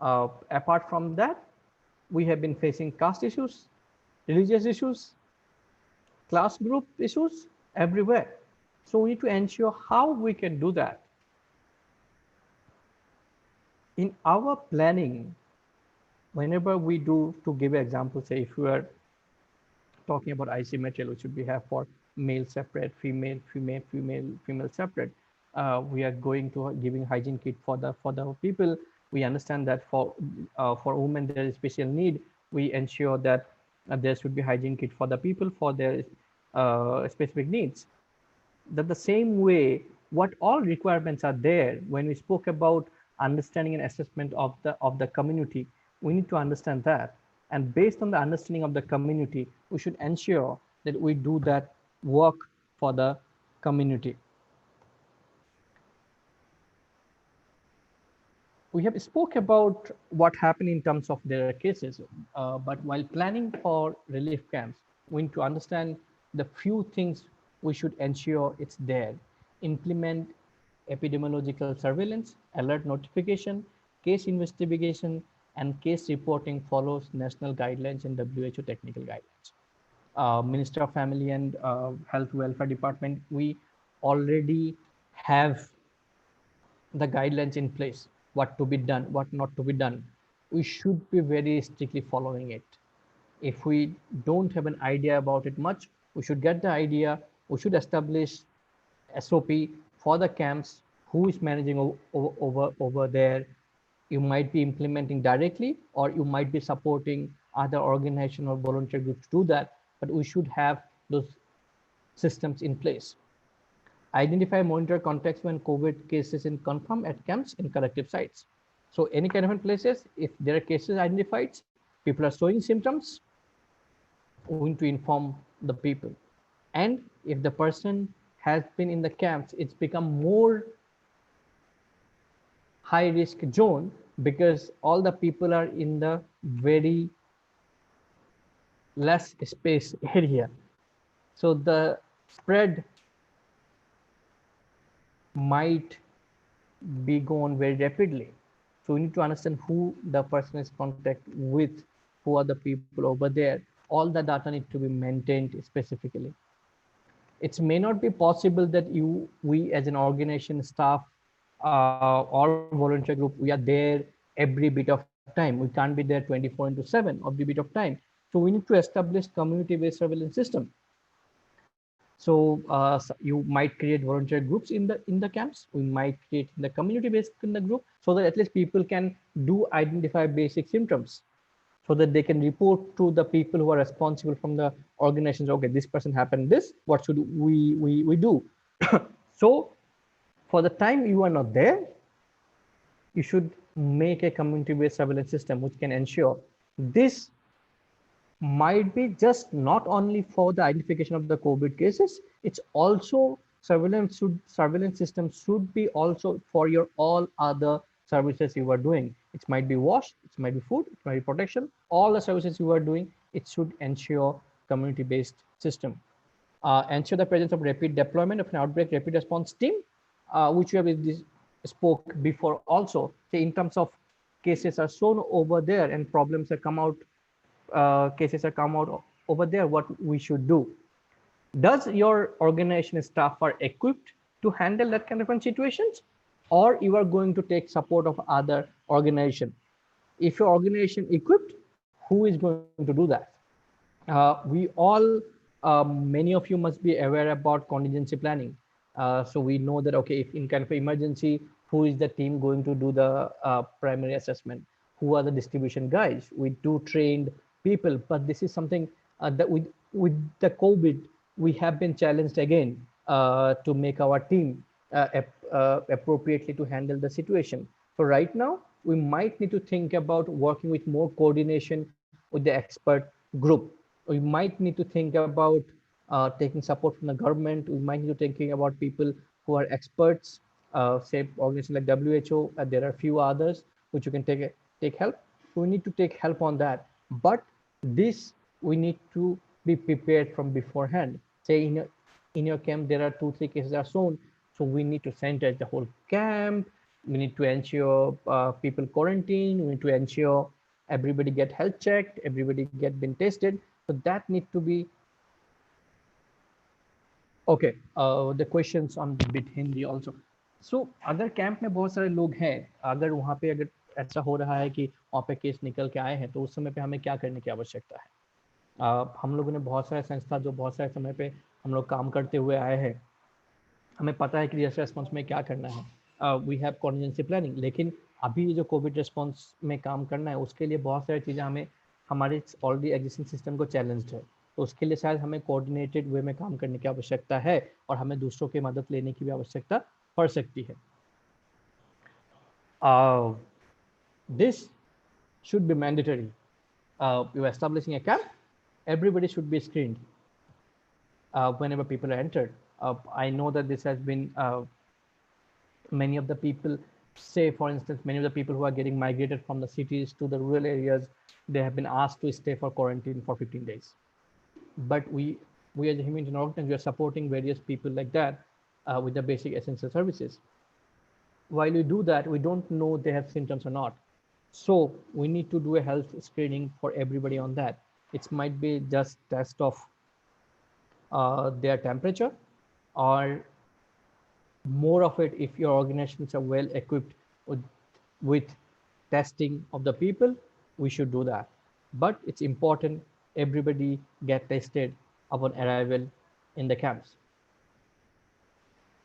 Apart from that, we have been facing caste issues, religious issues, class group issues everywhere. So we need to ensure how we can do that. In our planning, whenever we do, to give an example, say if we are talking about IC material, which we have for male separate, female separate. We are going to giving hygiene kit for the people. We understand that for women there is special need. We ensure that there should be hygiene kit for the people for their specific needs. That the same way, what all requirements are there when we spoke about understanding and assessment of the community, we need to understand that, and based on the understanding of the community, we should ensure that we do that work for the community. We have spoke about what happened in terms of their cases, but while planning for relief camps, we need to understand the few things we should ensure it's there. Implement epidemiological surveillance, alert notification, case investigation, and case reporting follows national guidelines and WHO technical guidelines. Minister of Family and Health Welfare Department, we already have the guidelines in place, what to be done, what not to be done. We should be very strictly following it. If we don't have an idea about it much, we should get the idea. We should establish SOP for the camps, who is managing over there. You might be implementing directly, or you might be supporting other organization or volunteer groups to do that, but we should have those systems in place. Identify, monitor contacts when COVID cases in confirm at camps in collective sites. So any kind of places, if there are cases identified, people are showing symptoms, we need to inform the people. And if the person has been in the camps, it's become more high risk zone because all the people are in the very less space area. So the spread might be gone very rapidly. So we need to understand who the person is contact with, who are the people over there. All the data need to be maintained specifically. It may not be possible that we as an organization, staff, or volunteer group, we are there every bit of time. We can't be there 24/7 every bit of time. So we need to establish community-based surveillance system. So you might create volunteer groups in the camps. We might create the community based in the group so that at least people can do identify basic symptoms, so that they can report to the people who are responsible from the organizations. Okay, this person happened this. What should we do? So for the time you are not there, you should make a community based surveillance system which can ensure this might be just not only for the identification of the COVID cases, it's also surveillance system should be also for your all other services you are doing. It might be wash, it might be food, it might be protection, all the services you are doing, it should ensure community-based system. Ensure the presence of rapid deployment of an outbreak rapid response team, which we have spoke before also. So in terms of cases are shown over there and problems that come out, cases are come out over there, what we should do. Does your organization staff are equipped to handle that kind of situations, or you are going to take support of other organization? If your organization equipped, who is going to do that? We all, many of you must be aware about contingency planning. So we know that, okay, if in kind of emergency, who is the team going to do the primary assessment? Who are the distribution guys? We do trained people, but this is something that with the COVID, we have been challenged again to make our team appropriately to handle the situation. So right now, we might need to think about working with more coordination with the expert group. We might need to think about taking support from the government. We might need to thinking about people who are experts, say organizations like WHO. There are a few others which you can take help. So we need to take help on that. But this we need to be prepared from beforehand. Say in your camp there are 2-3 cases are shown. So we need to sanitize the whole camp. We need to ensure people quarantine. We need to ensure everybody get health checked, everybody get been tested. So that need to be okay. The questions on bit Hindi also. So अगर camp में बहुत सारे लोग हैं, अगर वहाँ पे अगर ऐसा हो रहा है कि वहाँ पे केस निकल के आए हैं, तो उस समय पे हमें क्या करने की आवश्यकता है? हम लोगों ने बहुत सारे संस्था जो बहुत सारे समय पे हम लोग काम करते हुए आए हैं, हमें पता है कि डिजास्टर रिस्पॉन्स में क्या करना है। वी हैव कॉन्टिजेंसी प्लानिंग, लेकिन अभी जो कोविड रिस्पॉन्स में काम करना है उसके लिए बहुत सारी चीज़ें हमें हमारे ऑलरेडी एग्जिस्टिंग सिस्टम को चैलेंज्ड है। तो उसके लिए शायद हमें कोऑर्डिनेटेड वे में काम करने की आवश्यकता है और हमें दूसरों की मदद लेने की भी आवश्यकता पड़ सकती है। This should be mandatory. You are establishing a camp, everybody should be screened whenever people are entered. I know that this has been many of the people, say for instance, many of the people who are getting migrated from the cities to the rural areas, they have been asked to stay for quarantine for 15 days. But we as a humanitarian organization, we are supporting various people like that with the basic essential services. While we do that, we don't know they have symptoms or not. So we need to do a health screening for everybody on that. It might be just test of their temperature, or more of it if your organizations are well equipped with testing of the people, we should do that. But it's important everybody get tested upon arrival in the camps.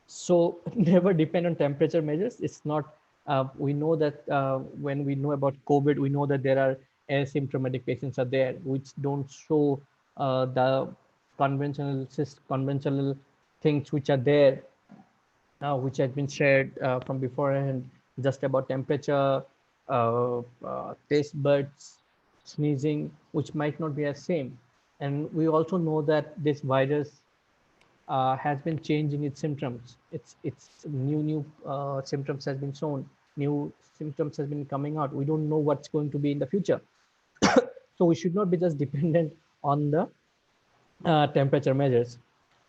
So never depend on temperature measures. It's not, we know that when we know about COVID, we know that there are asymptomatic patients are there, which don't show the conventional things which are there, which has been shared from beforehand, just about temperature, taste buds, sneezing, which might not be as same. And we also know that this virus has been changing its symptoms. It's new symptoms has been shown, new symptoms has been coming out. We don't know what's going to be in the future. So we should not be just dependent on the temperature measures.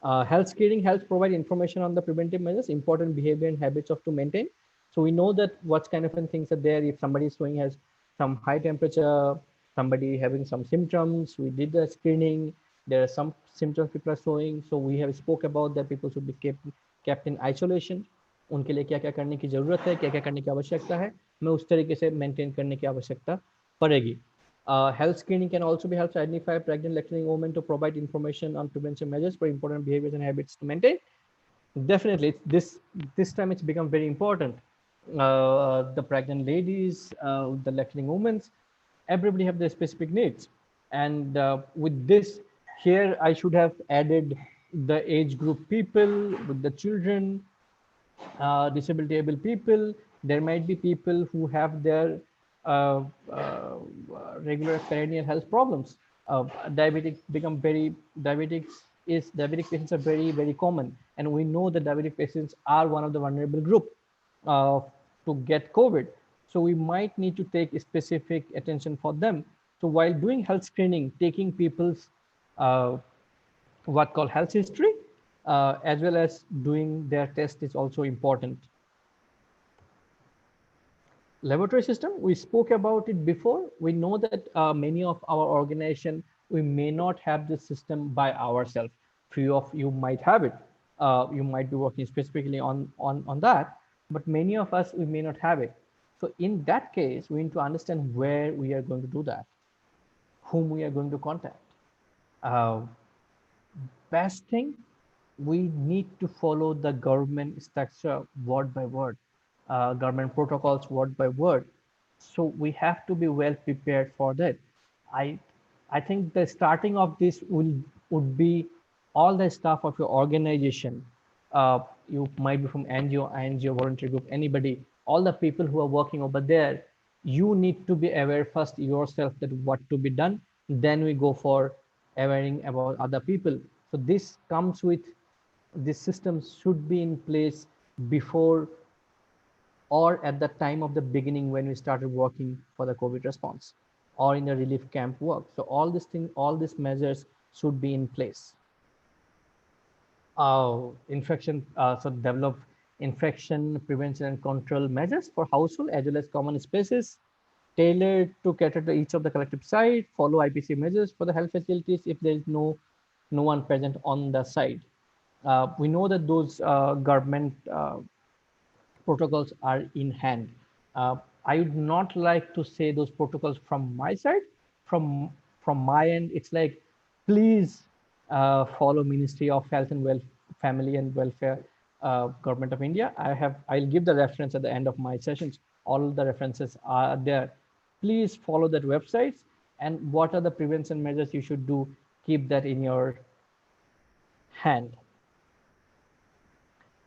Health screening helps provide information on the preventive measures, important behavior and habits of to maintain. So we know that what kind of things are there. If somebody is showing has some high temperature, somebody having some symptoms, we did the screening. There are some symptoms people are showing. So we have spoke about that people should be kept in isolation. उनके लिए क्या क्या करने की जरूरत है, क्या क्या करने की आवश्यकता है, हमें उस तरीके से मेंटेन करने की आवश्यकता पड़ेगी. Health screening can also be helped to identify pregnant lactating women to provide information on prevention measures for important behaviors and habits to maintain. Definitely, this time it's become very important. The pregnant ladies, the lactating women, everybody have their specific needs. And with this, here I should have added the age group people, with the children, disability able people. There might be people who have their uh, uh, regular perennial health problems. Diabetic become very diabetic patients are very common, and we know that diabetic patients are one of the vulnerable group uh, to get COVID. So we might need to take specific attention for them. So while doing health screening, taking people's what called health history, as well as doing their test is also important. Laboratory system, we spoke about it before. We know that many of our organization, we may not have this system by ourselves. Few of you might have it. You might be working specifically on that, but many of us, we may not have it. So in that case, we need to understand where we are going to do that, whom we are going to contact. Uh, Best thing, we need to follow the government structure word by word, government protocols word by word. So we have to be well prepared for that. I I think the starting of this would be all the staff of your organization. You might be from NGO, INGO, volunteer group, anybody, all the people who are working over there. You need to be aware first yourself that what to be done. Then we go for awareing about other people. So this comes with this system should be in place before or at the time of the beginning when we started working for the COVID response or in the relief camp work. So all these things, all these measures should be in place. Infection so develop infection prevention and control measures for household as well as common spaces, tailored to cater to each of the collective site, follow IPC measures for the health facilities if there is no one present on the site. We know that those government protocols are in hand. Uh, I would not like to say those protocols from my side. From from my end, it's like, please follow Ministry of Health and Family and Welfare, Government of India. I'll give the reference at the end of my sessions. All the references are there. Please follow that websites, and what are the prevention measures you should do. Keep that in your hand.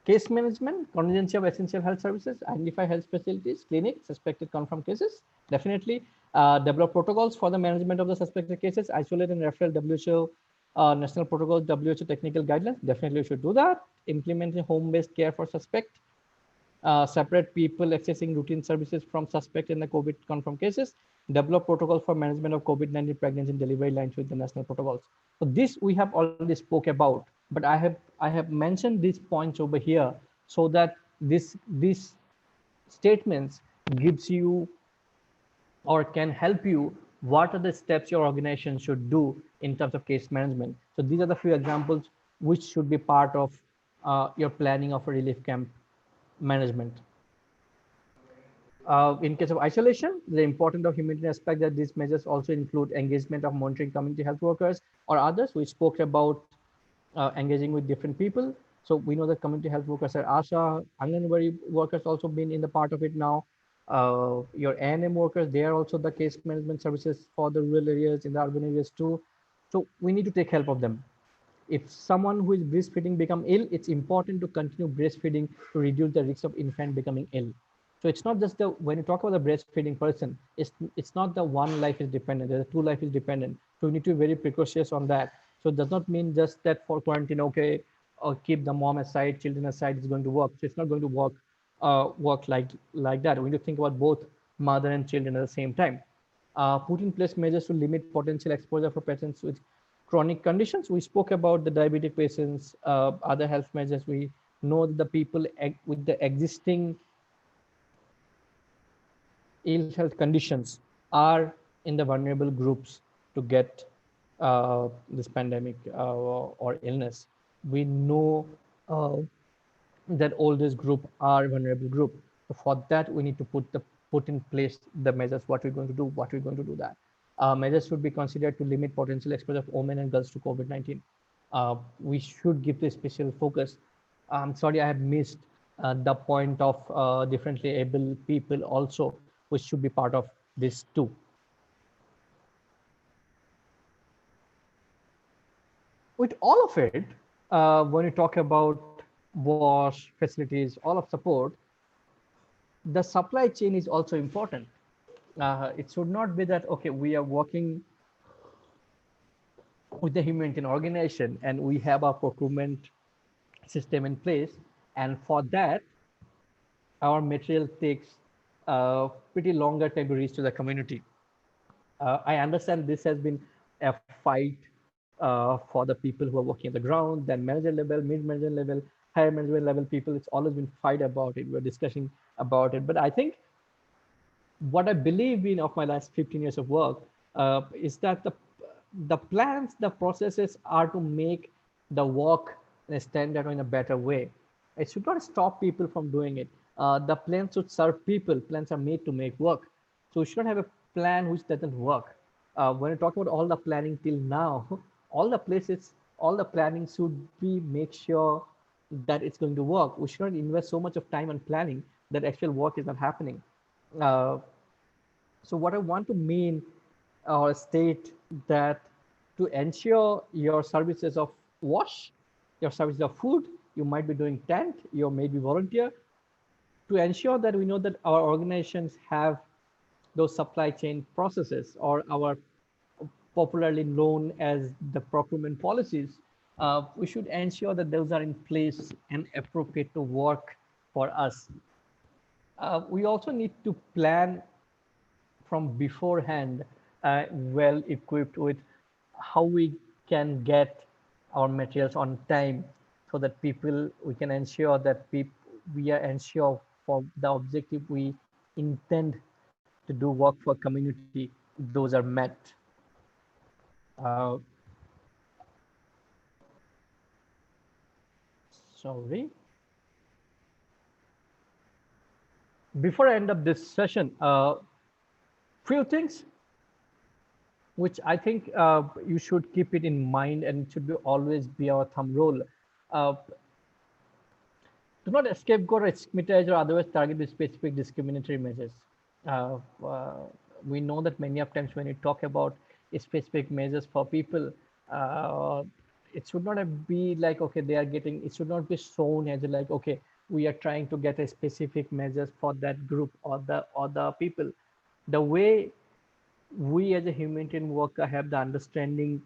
Case management, contingency of essential health services, identify health facilities, clinics, suspected confirmed cases. Definitely develop protocols for the management of the suspected cases, isolate and refer WHO national protocols, WHO technical guidelines. Definitely you should do that. Implementing home-based care for suspect, separate people accessing routine services from suspect in the COVID confirmed cases, develop protocols for management of COVID-19 pregnancy and delivery lines with the national protocols. So this we have already spoke about, but I have mentioned these points over here so that these statements gives you or can help you what are the steps your organization should do in terms of case management. So these are the few examples which should be part of your planning of a relief camp management. In case of isolation, the important of humanitarian aspect that these measures also include engagement of monitoring community health workers or others. We spoke about engaging with different people. So we know that community health workers are ASHA, Anganwadi workers also been in the part of it now. Your A&M workers, they are also the case management services for the rural areas, in the urban areas too. So we need to take help of them. If someone who is breastfeeding become ill, it's important to continue breastfeeding to reduce the risk of infant becoming ill. So it's not just the, when you talk about the breastfeeding person, it's not the one life is dependent, the two life is dependent. So we need to be very precautious on that. So it does not mean just that for quarantine, okay, or keep the mom aside, children aside, it's going to work. So it's not going to work like that. We need to think about both mother and children at the same time. Put in place measures to limit potential exposure for patients with chronic conditions. We spoke about the diabetic patients, other health measures. We know that the people with the existing ill health conditions are in the vulnerable groups to get this pandemic or illness. We know uh, that all this group are vulnerable group. So for that, we need to put in place the measures. What we're going to do. What we're going to do that. Measures should be considered to limit potential exposure of women and girls to COVID-19. We should give this special focus. I'm sorry, I have missed the point of differently able people also, which should be part of this too. With all of it, when you talk about wash facilities, all of support, the supply chain is also important. It should not be that, okay, we are working with the humanitarian organization and we have a procurement system in place. And for that, our material takes pretty longer time to reach to the community. I understand this has been a fight for the people who are working at the ground, then manager level, mid-manager level, higher management level people. It's always been fight about it. We're discussing about it. But I think what I believe in of my last 15 years of work is that the plans, the processes are to make the work in a standard or in a better way. It should not stop people from doing it. The plans should serve people. Plans are made to make work. So we should not have a plan which doesn't work. When you talk about all the planning till now, all the places, all the planning should be make sure that it's going to work. We should not invest so much of time on planning that actual work is not happening. Uh, so what I want to mean or state that to ensure your services of wash, your services of food, you might be doing tent, you may be volunteer, to ensure that we know that our organizations have those supply chain processes or our popularly known as the procurement policies, we should ensure that those are in place and appropriate to work for us. We also need to plan from beforehand, well equipped with how we can get our materials on time so that people, we can ensure that we are ensure for the objective we intend to do work for community, those are met. Uh, Sorry. Before I end up this session, few things which I think you should keep it in mind, and it should be always be our thumb rule. Uh, do not scapegoat or stigmatize or otherwise target with specific discriminatory measures. Uh, uh, we know that many of times when you talk about specific measures for people, uh, it should not be like, okay, they are getting, it should not be shown as like, okay, we are trying to get a specific measures for that group or the people. The way we as a humanitarian worker have the understanding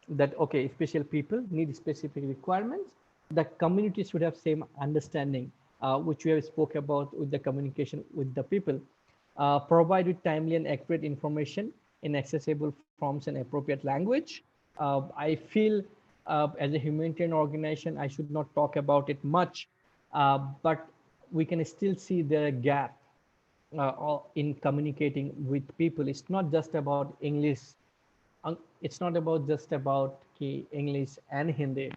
that, okay, special people need specific requirements, the community should have same understanding, which we have spoke about with the communication with the people. Provide with timely and accurate information in accessible forms and appropriate language. I feel as a humanitarian organization I should not talk about it much, but we can still see there a gap in communicating with people. It's not just about English. It's not about just about English and Hindi,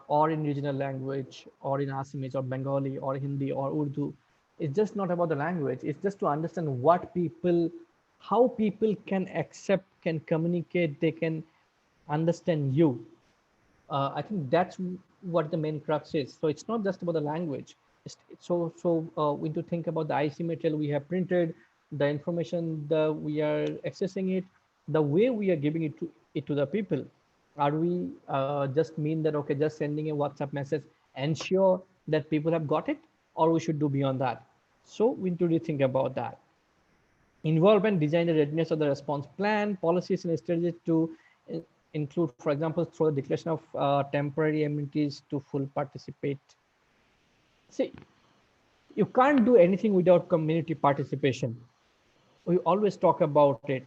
or in regional language, or in Assamese or Bengali or Hindi or Urdu. It's just not about the language. It's just to understand what people, how people can accept, can communicate, they can understand you. I think that's what the main crux is. So it's not just about the language. We need to think about the IC material we have printed, the information that we are accessing it, the way we are giving it to the people. Are we just mean that, okay, just sending a WhatsApp message, ensure that people have got it, or we should do beyond that? So we need to rethink about that. Involve and design the readiness of the response plan, policies and strategies to include, for example, through the declaration of temporary amenities to full participate. See, you can't do anything without community participation. We always talk about it,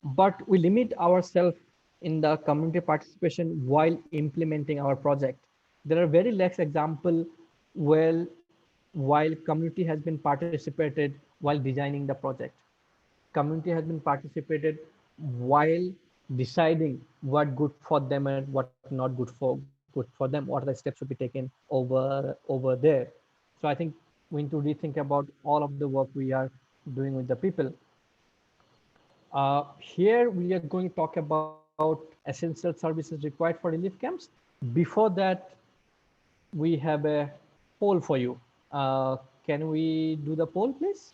but we limit ourselves in the community participation while implementing our project. There are very less example well while community has been participated while designing the project. Community has been participated while deciding what good for them and what not good for them, what are the steps should be taken over there. So I think we need to rethink about all of the work we are doing with the people. Here we are going to talk about essential services required for relief camps. Before that, we have a poll for you. Can we do the poll, please?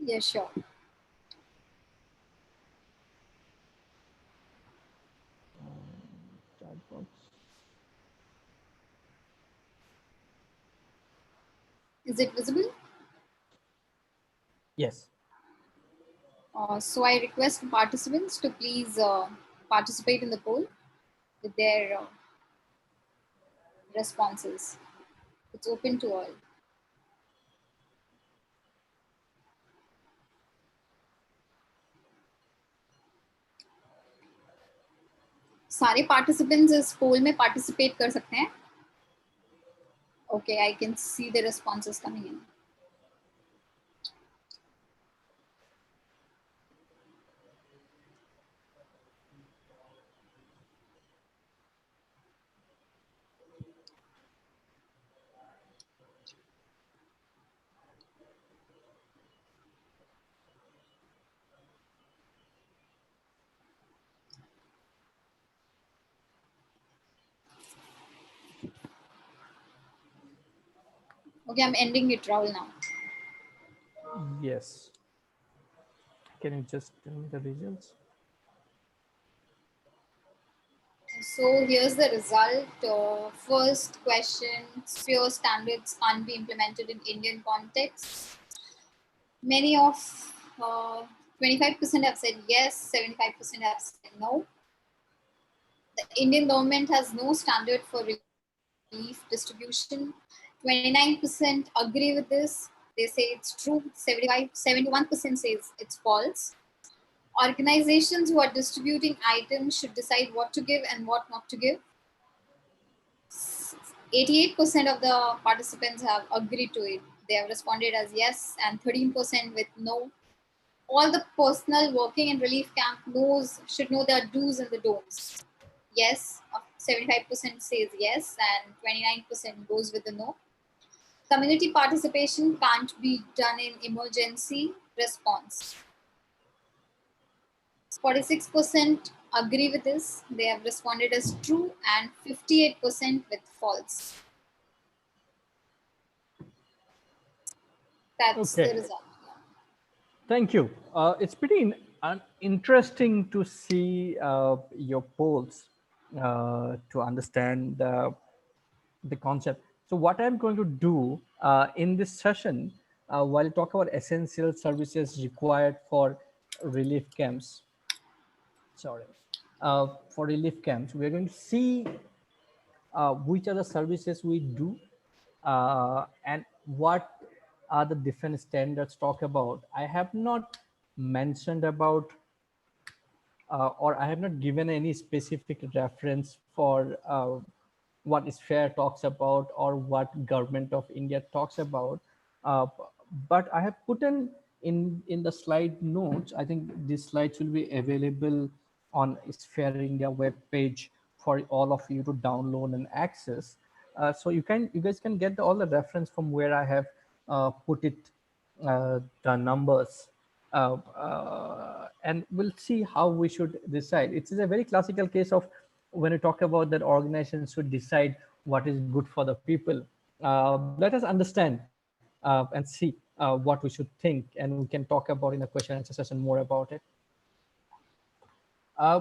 Yeah, sure. Chat box. Is it visible? Yes. So I request participants to please participate in the poll with their responses. It's open to all. सारे participants इस poll में participate कर सकते हैं. Okay, I can see the responses coming in. Okay, I'm ending it, Rahul, now. Yes. Can you just tell me the results? So here's the result. First question, sphere standards can't be implemented in Indian context. Many of 25% have said yes, 75% have said no. The Indian government has no standard for relief distribution. 29% agree with this. They say it's true. 71% says it's false. Organizations who are distributing items should decide what to give and what not to give. 88% of the participants have agreed to it. They have responded as yes, and 13% with no. All the personnel working in relief camp should know the do's and the don'ts. Yes, 75% says yes, and 29% goes with the no. Community participation can't be done in emergency response. 46% agree with this. They have responded as true, and 58% with false. That's the Okay, result. thank you. It's pretty interesting to see your polls to understand the concept. So what I'm going to do in this session, while I talk about essential services required for relief camps, sorry, for relief camps, we're going to see which are the services we do and what are the different standards talk about. I have not mentioned about or I have not given any specific reference for what Sphere talks about or what government of India talks about. Uh, but I have put in the slide notes. I think these slides will be available on Sphere India web page for all of you to download and access. So you guys can get all the reference from where I have put it, the numbers, and we'll see how we should decide. It is a very classical case of when we talk about that organizations should decide what is good for the people. Let us understand and see what we should think, and we can talk about in a question and answer session more about it. Uh,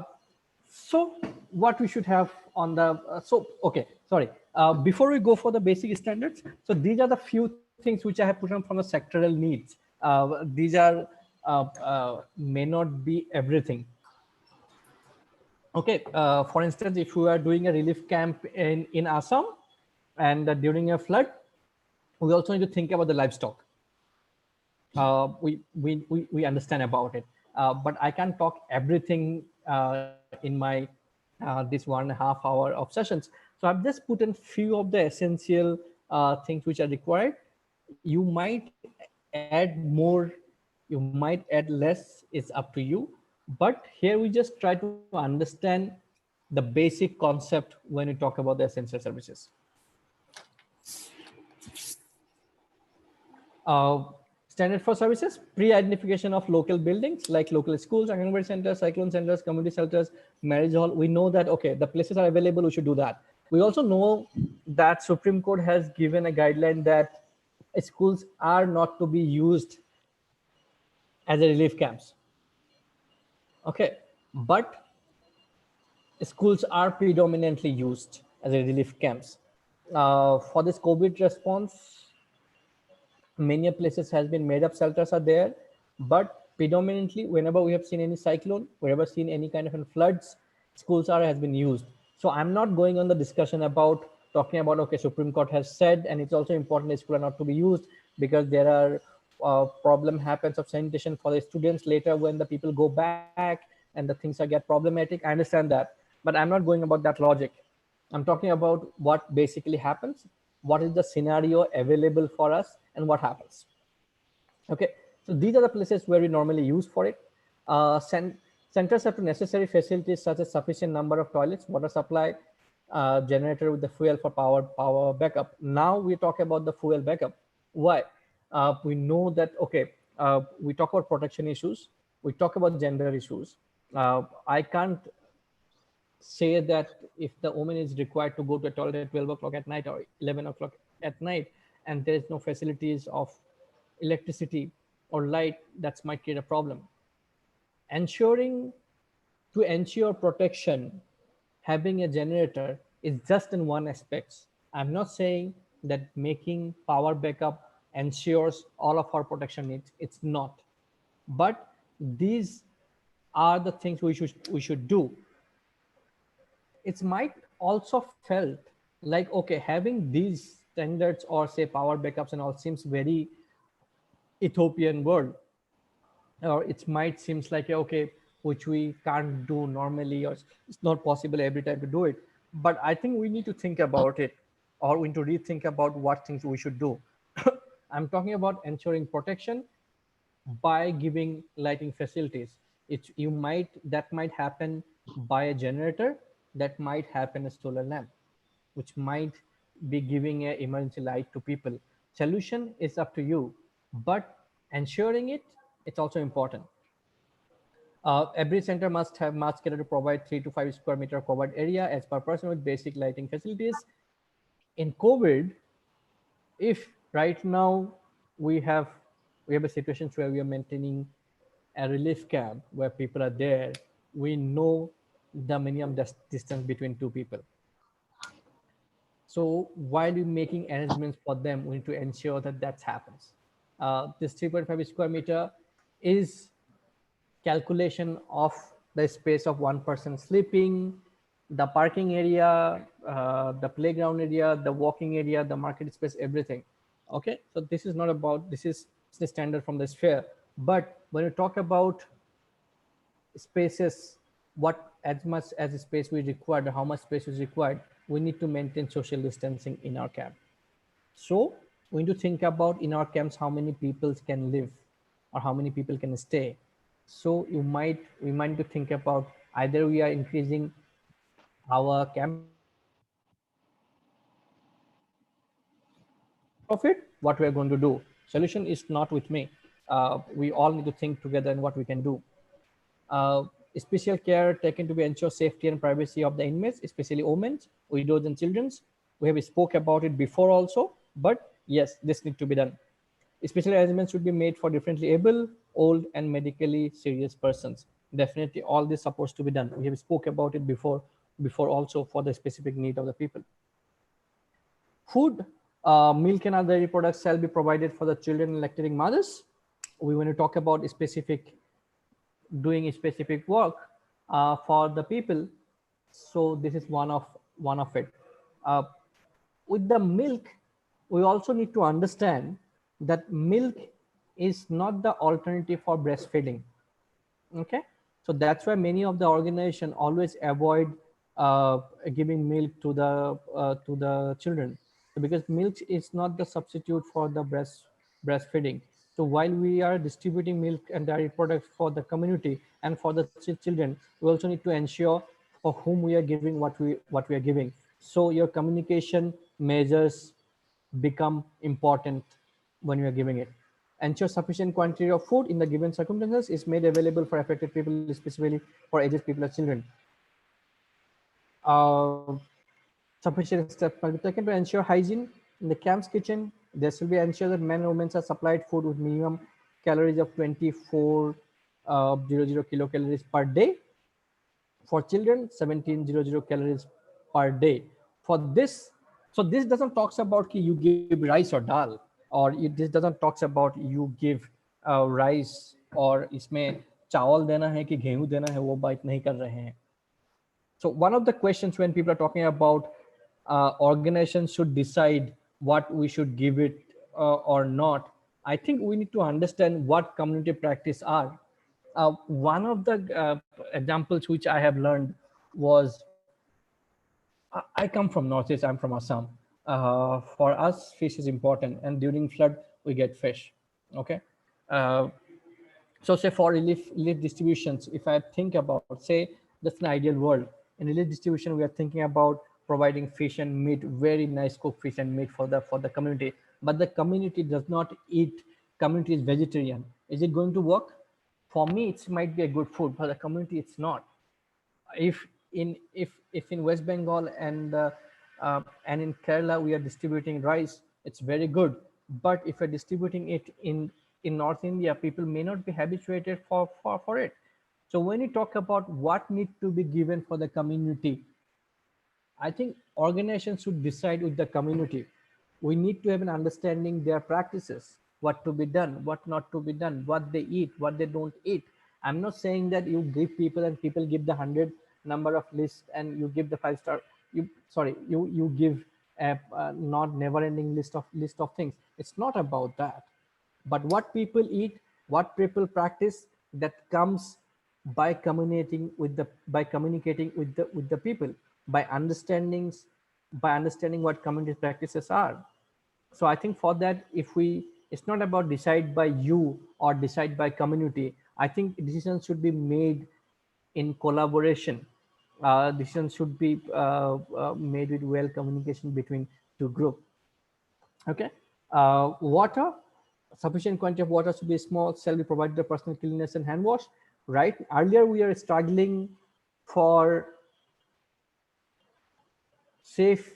so what we should have on the okay, sorry, before we go for the basic standards, so these are the few things which I have put on from the sectoral needs. These are may not be everything. Okay, for instance, if we are doing a relief camp in Assam and during a flood, we also need to think about the livestock. We understand about it, but I can't talk everything in my this 1.5 hour of sessions. So I've just put in few of the essential things which are required. You might add more, you might add less, it's up to you. But here we just try to understand the basic concept when we talk about the essential services. Uh, Standard for services, pre-identification of local buildings like local schools, Anganwadi centers, cyclone centers, community shelters, marriage hall. We know that, okay, the places are available, we should do that. We also know that Supreme Court has given a guideline that schools are not to be used as a relief camps. Okay, but schools are predominantly used as a relief camps. For this COVID response, many places has been made up shelters are there, but predominantly whenever we have seen any cyclone, wherever seen any kind of floods, schools are has been used. So I'm not going on the discussion about talking about, okay, Supreme Court has said, and it's also important that school are not to be used because there are problem happens of sanitation for the students later when the people go back and the things are get problematic. I understand that, but I'm not going about that logic. I'm talking about what basically happens, what is the scenario available for us, and what happens. Okay, so these are the places where we normally use for it. Centers have necessary facilities such as sufficient number of toilets, water supply, generator with the fuel for power backup. Now we talk about the fuel backup. Why? We know that, okay, we talk about protection issues, we talk about gender issues. I can't say that if the woman is required to go to a toilet at 12 o'clock at night or 11 o'clock at night and there is no facilities of electricity or light, that might create a problem. Ensuring to ensure protection, having a generator is just in one aspect. I'm not saying that making power backup ensures all of our protection needs. It's not. But these are the things we should do. It might also felt like, okay, having these standards or say power backups and all seems very Ethiopian world, or it might seems like, okay, which we can't do normally, or it's not possible every time to do it. But I think we need to think about it, or we need to rethink about what things we should do. I'm talking about ensuring protection by giving lighting facilities. You might, that might happen by a generator, that might happen a solar lamp, which might be giving a emergency light to people. Solution is up to you, but ensuring it, it's also important. Every center must cater to provide 3 to 5 square meter covered area as per person with basic lighting facilities. In COVID, if right now we have we have a situation where we are maintaining a relief camp where people are there, we know the minimum distance between two people. So while we're making arrangements for them, we need to ensure that that happens. This 3.5 square meter is calculation of the space of one person sleeping, the parking area, the playground area, the walking area, the market space, everything. Okay, so this is not about, this is the standard from the sphere. But when you talk about spaces, what as much as space we required, how much space is required, we need to maintain social distancing in our camp. So we need to think about in our camps how many people can live or how many people can stay. So we might to think about either we are increasing our camp capacity, or out of it what we are going to do. Solution is not with me. We all need to think together and what we can do. uh, Special care taken to be ensure safety and privacy of the inmates, especially women, widows, and children. We have spoke about it before also, but yes, this need to be done. Special arrangements should be made for differently able, old, and medically serious persons. Definitely, all this supposed to be done. We have spoke about it before also for the specific need of the people. Food, milk, and other dairy products shall be provided for the children and lactating mothers. We want to talk about specific doing a specific work for the people. So this is one of it. uh, with the milk, we also need to understand that milk is not the alternative for breastfeeding. Okay, so that's why many of the organization always avoid uh, giving milk to the children. So because milk is not the substitute for the breastfeeding. So while we are distributing milk and dairy products for the community and for the children, we also need to ensure for whom we are giving what we are giving. So your communication measures become important when you are giving it. Ensure sufficient quantity of food in the given circumstances is made available for affected people, especially for aged people and children. Uh, Sufficient steps must be taken to ensure hygiene in the camp's kitchen. There should be ensure that men and women are supplied food with minimum calories of 2400 kilocalories per day. For children, 1700 calories per day. For this, so this doesn't talks about कि you give rice or dal, or this doesn't talks about you give rice और इसमें चावल देना है कि गेहूं देना है, वो बात नहीं कर रहे हैं. So one of the questions when people are talking about organizations should decide what we should give it or not, I think we need to understand what community practice are. One of the examples which I have learned was, I come from Northeast, I'm from Assam. For us, fish is important, and during flood, we get fish. Okay. Uh, so say for relief distributions, if I think about, say, that's an ideal world. In relief distribution, we are thinking about providing fish and meat, very nice cooked fish and meat for the community. But the community does not eat. Community is vegetarian. Is it going to work? For me, it might be a good food. For the community, it's not. If in West Bengal and in Kerala we are distributing rice, it's very good. But if we're distributing it in North India, people may not be habituated for it. So when you talk about what need to be given for the community, I think organizations should decide with the community. We need to have an understanding their practices, what to be done, what not to be done, what they eat, what they don't eat. I'm not saying that you give people and people give the 100 number of list and you give the 5 star. You give a not never-ending list of things. It's not about that. But what people eat, what people practice, that comes by communicating with the people, by understanding what community practices are. So I think for that, if we, it's not about decide by you or decide by community. I think decisions should be made in collaboration. Decisions should be made with well communication between two group. Okay. Water, sufficient quantity of water should be small, shall be provided the personal cleanliness and hand wash. Right. Earlier we are struggling for safe,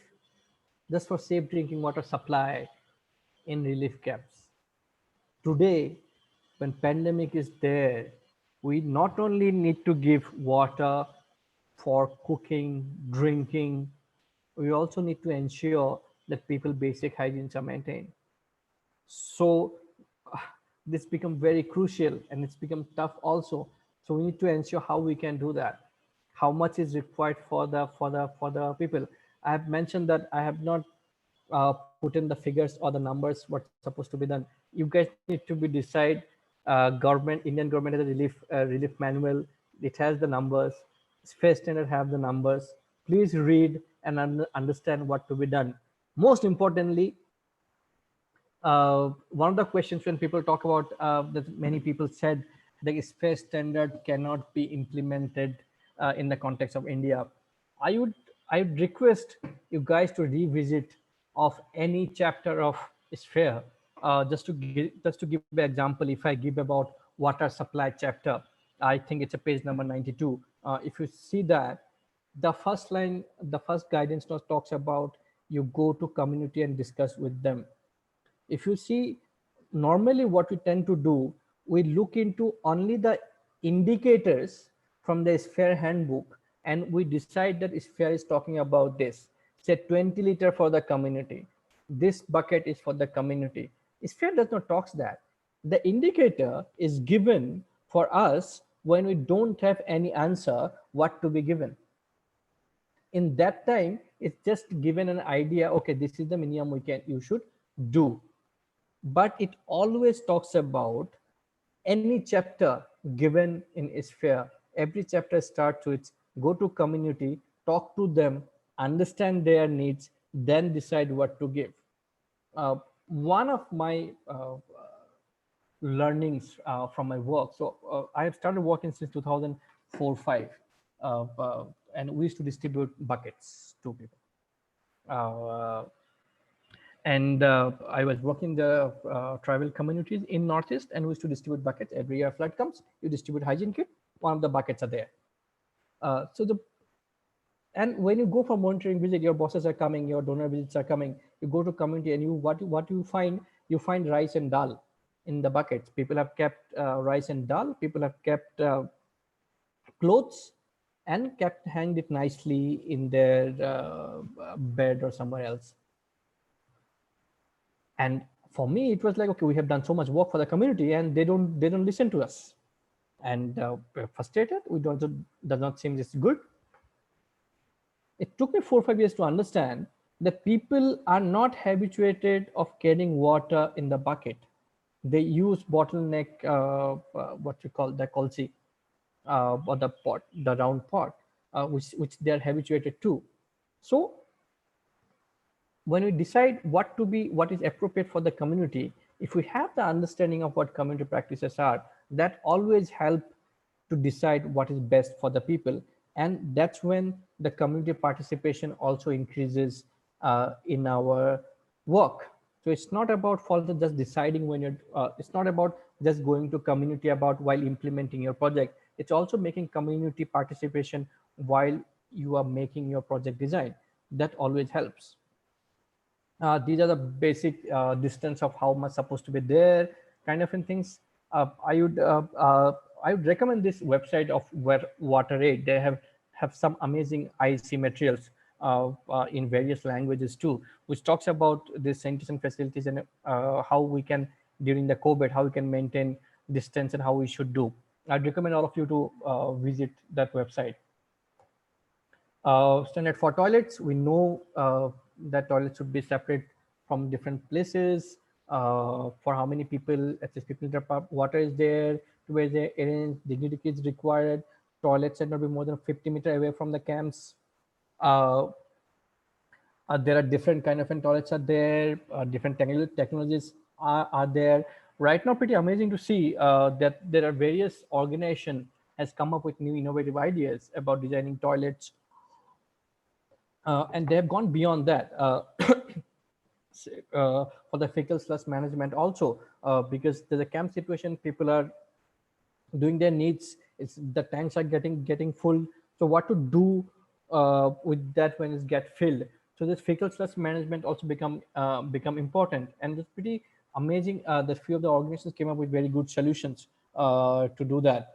just for safe drinking water supply in relief camps. Today, when pandemic is there, we not only need to give water for cooking, drinking, we also need to ensure that people basic hygienes are maintained. So this become very crucial and it's become tough also. So we need to ensure how we can do that, how much is required for the people. I have mentioned that I have not put in the figures or the numbers what's supposed to be done. You guys need to be decide. Government, Indian government has a relief manual. It has the numbers. Space standard have the numbers. Please read and understand what to be done. Most importantly, one of the questions when people talk about that, many people said the space standard cannot be implemented in the context of India. I would I would request you guys to revisit of any chapter of sphere. Just to give an example, if I give about water supply chapter, I think it's a page number 92. If you see that, the first line, the first guidance note talks about you go to community and discuss with them. If you see, normally what we tend to do, we look into only the indicators from the sphere handbook and we decide that sphere is talking about this, say 20 liter for the community, this bucket is for the community. Sphere does not talks that. The indicator is given for us when we don't have any answer what to be given. In that time, it's just given an idea, okay, this is the minimum you should do. But it always talks about any chapter given in sphere. Every chapter starts with go to community, talk to them, understand their needs, then decide what to give. One of my learnings from my work. So I have started working since 2004-5, and we used to distribute buckets to people. Uh, and I was working the tribal communities in Northeast, and we used to distribute buckets. Every year flood comes, you distribute hygiene kit. One of the buckets are there. And when you go for monitoring visit, your bosses are coming, your donor visits are coming. You go to community, and what you find? You find rice and dal in the buckets. People have kept rice and dal. People have kept clothes and kept hanged it nicely in their bed or somewhere else. And for me, it was like, okay, we have done so much work for the community, and they don't listen to us, and we're frustrated. We don't does not seem this good. It took me 4 or 5 years to understand that people are not habituated of carrying water in the bucket. They use bottleneck, what we call the kolsi, or the pot, the round pot, which they are habituated to. So when we decide what is appropriate for the community, if we have the understanding of what community practices are, that always help to decide what is best for the people. And that's when the community participation also increases in our work. So it's not about further just deciding when you're, it's not about just going to community about while implementing your project. It's also making community participation while you are making your project design. That always helps. These are the basic distance of how much supposed to be there, kind of in things. I would I would recommend this website of Water Aid. They have some amazing IC materials in various languages too, which talks about the sanitation facilities and how we can, during the COVID, how we can maintain distance and how we should do. I'd recommend all of you to visit that website. Standard for toilets, we know that toilets should be separate from different places. For how many people, at least 50 liter water is there. to where they arrange dignity kits required. Toilets should not be more than 50 meters away from the camps. Uh, there are different kind of toilets are there, different technologies are there. Right now, pretty amazing to see that there are various organization has come up with new innovative ideas about designing toilets, and they have gone beyond that. For the fecal slush management also, because there's a camp situation, people are doing their needs, it's the tanks are getting full. So what to do with that when it get filled? So this fecal slush management also become important, and it's pretty amazing that few of the organizations came up with very good solutions to do that.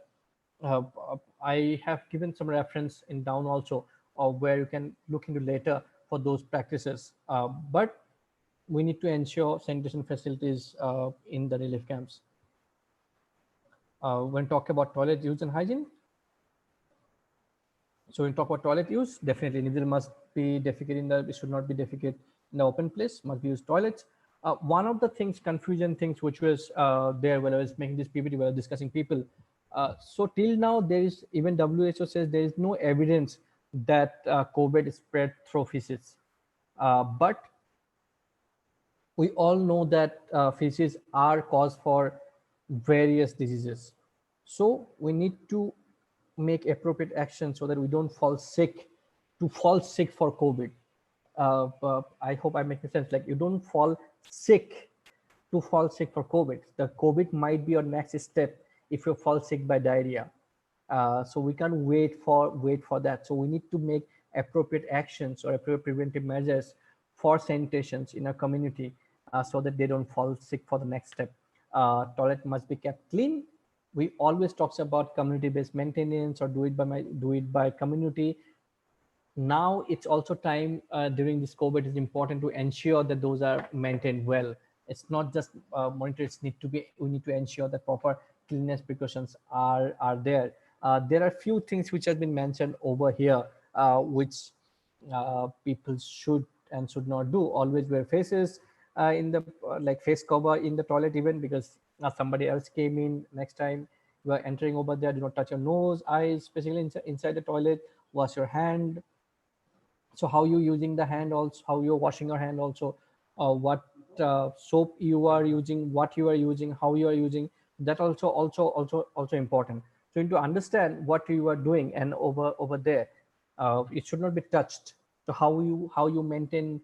uh, I have given some reference in down also, where you can look into later for those practices. But we need to ensure sanitation facilities in the relief camps. When talk about toilet use and hygiene, so when talk about toilet use, definitely neither must be defecate in the, it should not be defecate in the open place, must be used toilets. One of the things, confusion things which was there when I was making this PPT, when I was discussing people. So till now, there is, even WHO says there is no evidence that COVID is spread through feces. But we all know that feces are cause for various diseases. So we need to make appropriate action so that we don't fall sick for COVID. I hope I'm making sense. Like, you don't sick fall sick for COVID. The COVID might be your next step if you fall sick by diarrhea. So we can't wait for that. So we need to make appropriate actions or appropriate preventive measures for sanitations in our community, so that they don't fall sick for the next step. Toilet must be kept clean. We always talks about community-based maintenance, or do it by community. Now it's also time, during this COVID, it's important to ensure that those are maintained well. It's not just monitors need to be, we need to ensure that proper cleanliness precautions are there. There are few things which have been mentioned over here, which people should and should not do. Always wear faces in the like face cover in the toilet, even because somebody else came in. Next time you are entering over there, do not touch your nose, eyes, especially inside the toilet. Wash your hand. So how you using the hand, also how you're washing your hand also, what soap you are using, what you are using, how you are using, that also important. So you need to understand what you are doing, and over there, it should not be touched. So how you maintain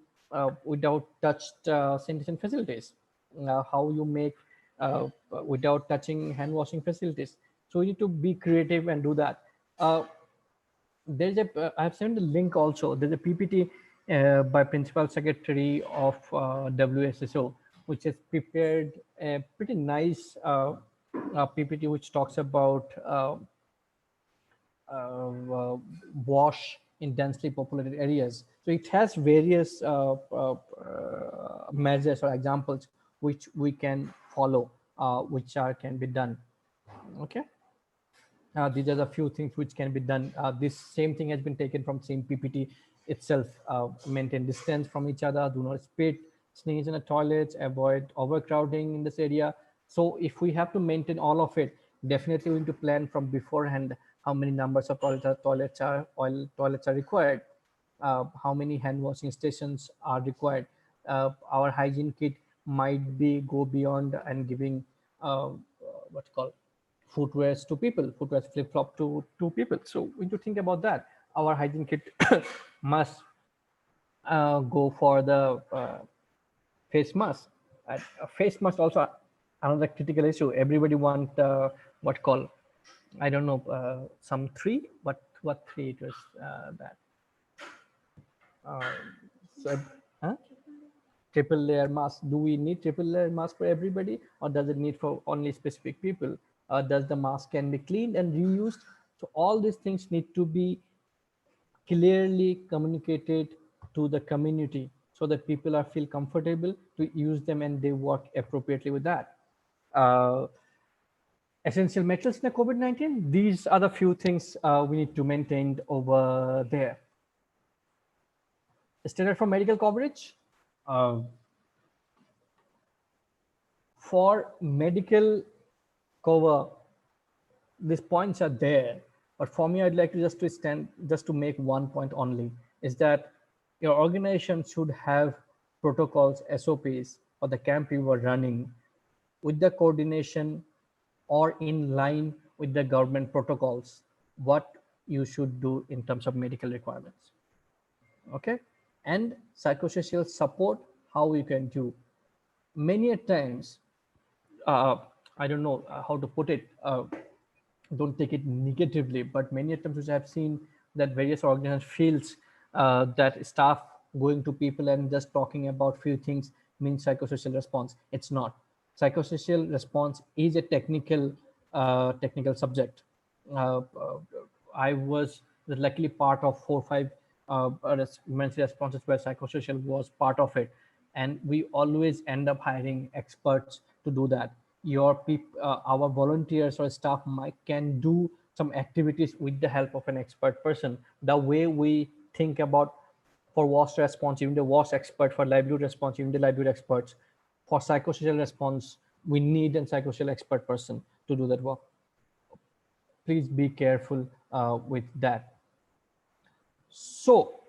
without touched sanitation facilities, how you make without touching hand washing facilities. So you need to be creative and do that. I've sent the link also. There's a PPT by Principal Secretary of WSSO, which has prepared a pretty nice PPT which talks about wash in densely populated areas. So it has various measures or examples which we can follow, which can be done. Okay. These are the few things which can be done. This same thing has been taken from same PPT itself. Maintain distance from each other, do not spit, sneeze in the toilets, avoid overcrowding in this area. So if we have to maintain all of it, definitely we need to plan from beforehand how many numbers of toilets are required, how many hand washing stations are required. Our hygiene kit might be go beyond and giving what's called footwears to people, footwears flip flop to people. So we need to think about that. Our hygiene kit must go for the face mask. Face mask also another critical issue. Everybody want what call, I don't know, some three. What three it was that. Uh, so, huh? Triple layer mask. Do we need triple layer mask for everybody, or does it need for only specific people? Does the mask can be cleaned and reused? So all these things need to be clearly communicated to the community so that people are feel comfortable to use them and they work appropriately with that. Uh, Essential metals in the COVID-19. These are the few things we need to maintain over there. Standard for medical coverage. Uh, for medical cover, these points are there, but for me, I'd like to just to make one point only, is that your organization should have protocols, SOPs for the camp you were running, with the coordination or in line with the government protocols, what you should do in terms of medical requirements. Okay. And psychosocial support, how you can do. Many a times, uh, I don't know how to put it, don't take it negatively, but many times which I've seen that various organizations feels that staff going to people and just talking about few things means psychosocial response. It's not. Psychosocial response is a technical subject. Uh, uh, I was luckily part of 4 5 emergency responses where psychosocial was part of it, and we always end up hiring experts to do that. Our volunteers or staff might can do some activities with the help of an expert person. The way we think about for WASP response, even the WASP expert, for livelihood response, even the livelihood experts, for psychosocial response, we need a psychosocial expert person to do that work. Please be careful with that. So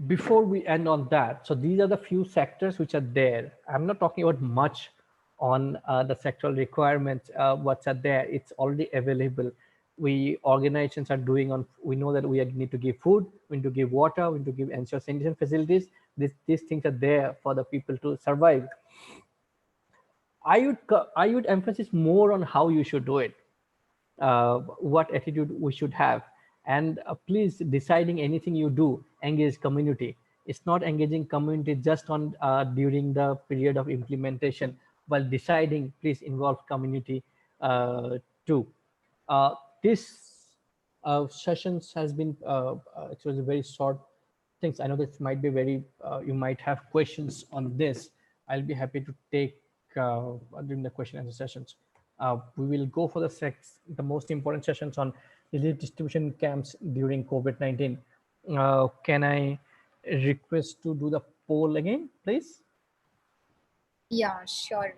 before we end on that, so these are the few sectors which are there. I'm not talking about much on the sectoral requirements, what's are there. It's already available. We organizations are doing on, we know that need to give food, we need to give water, we need to give ensure sanitation facilities. These things are there for the people to survive. I would emphasize more on how you should do it, what attitude we should have, and please, deciding anything you do, engage community. It's not engaging community just on during the period of implementation. While deciding, please involve community too. uh, this sessions has been it was a very short things. I know that might be very you might have questions on this. I'll be happy to take during the question and answer sessions. We will go for the most important sessions on relief distribution camps during COVID-19. Can I request to do the poll again, please? Yeah, sure.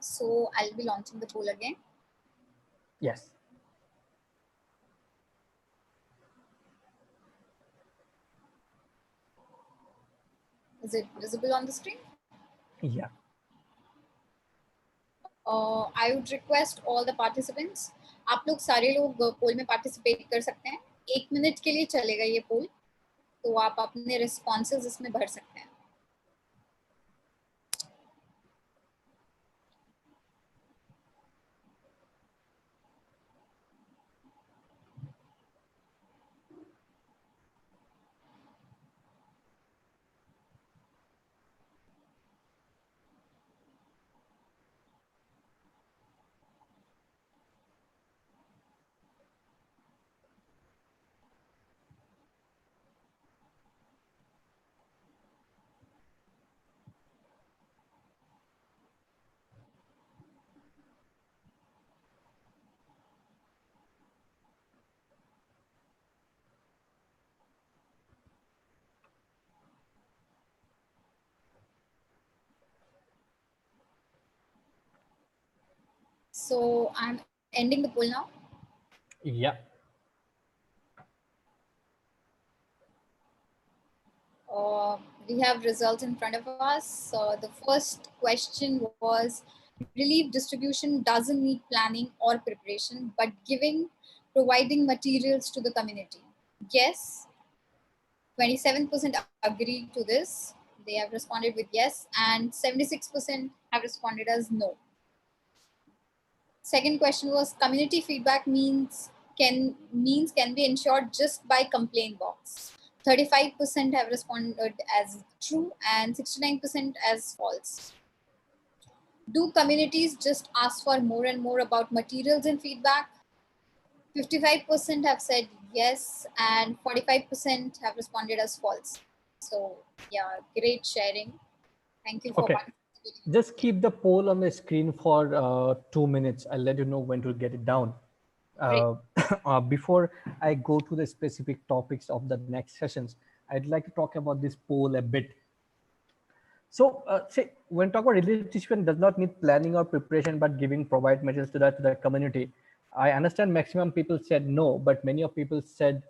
So I'll be launching the poll again. Yes. Is it visible on the screen? Yeah. I would request all the participants, आप लोग सारे लोग पोल में participate कर सकते हैं. 1 minute के लिए चलेगा ये पोल, तो आप अपने रिस्पॉन्सेज इसमें भर सकते हैं. So I'm ending the poll now. Yeah. We have results in front of us. The first question was, relief distribution doesn't need planning or preparation, but providing materials to the community. Yes, 27% agree to this. They have responded with yes, and 76% have responded as no. Second question was, community feedback can be ensured just by complaint box. 35% have responded as true and 69% as false. Do communities just ask for more and more about materials and feedback? 55% have said yes and 45% have responded as false. So yeah, great sharing. Thank you for Okay. participating. Just keep the poll on the screen for 2 minutes. I'll let you know when to get it down. Great. Uh, before I go to the specific topics of the next sessions, I'd like to talk about this poll a bit. So, say when talk about relief distribution does not need planning or preparation, but giving provide measures to the community. I understand maximum people said no, but many of people said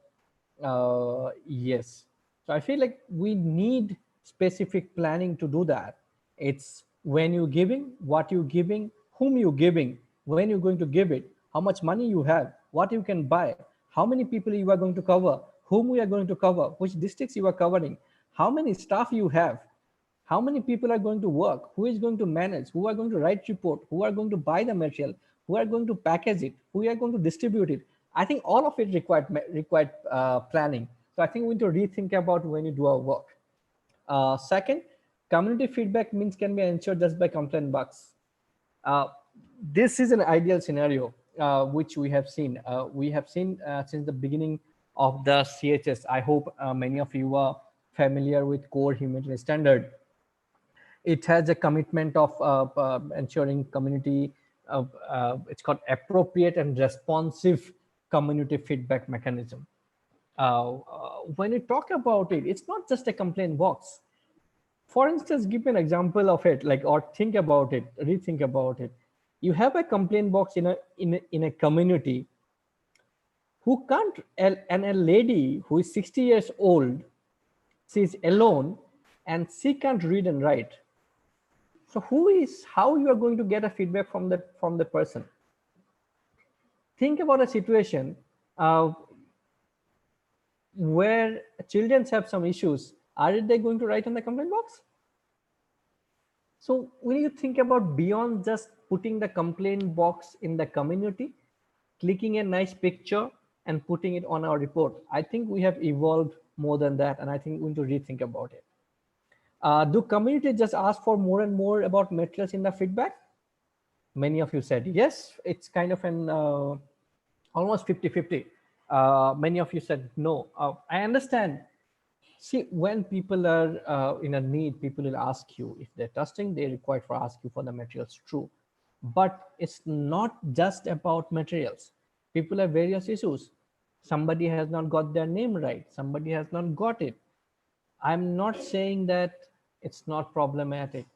yes. So I feel like we need specific planning to do that. It's when you're giving, what you're giving, whom you're giving, when you're going to give it, how much money you have, what you can buy, how many people you are going to cover, whom we are going to cover, which districts you are covering, how many staff you have, how many people are going to work, who is going to manage, who are going to write report, who are going to buy the material, who are going to package it, who are going to distribute it. I think all of it required planning. So I think we need to rethink about when you do our work. Second, community feedback means can be ensured just by complaint box. uh, this is an ideal scenario which we have seen. Since the beginning of the CHS. I hope many of you are familiar with core humanitarian standard. It has a commitment of ensuring community, it's called appropriate and responsive community feedback mechanism. When you talk about it, it's not just a complaint box. For instance, give me an example of it, like, or think about it, rethink about it. You have a complaint box in a community who can't, and a lady who is 60 years old, she's alone and she can't read and write. So how you are going to get a feedback from the person? Think about a situation uh, where children have some issues. Are they going to write on the complaint box? So we need to think about beyond just putting the complaint box in the community, clicking a nice picture and putting it on our report. I think we have evolved more than that, and I think we need to rethink about it. Do communities just ask for more and more about materials in the feedback? Many of you said yes. It's kind of an almost 50-50. Many of you said no. I understand. See, when people are in a need, people will ask you. If they're testing, they require for ask you for the materials, true. But it's not just about materials. People have various issues. Somebody has not got their name right. Somebody has not got it. I'm not saying that it's not problematic.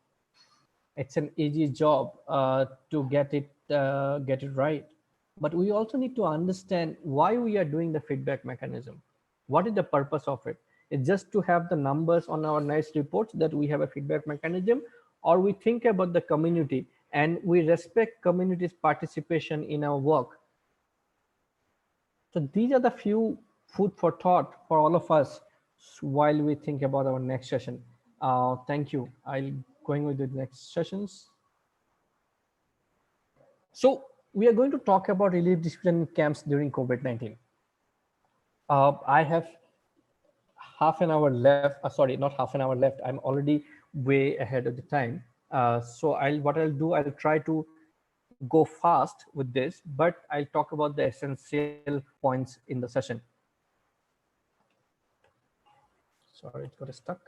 It's an easy job to get it right. But we also need to understand why we are doing the feedback mechanism. What is the purpose of it? It's just to have the numbers on our nice reports that we have a feedback mechanism, or we think about the community and we respect community's participation in our work. So these are the few food for thought for all of us while we think about our next session. Thank you. I'll going with the next sessions. So we are going to talk about relief distribution camps during COVID-19. I have half an hour left. Sorry, not half an hour left. I'm already way ahead of the time. So I'll try to go fast with this, but I'll talk about the essential points in the session. Sorry, it got stuck.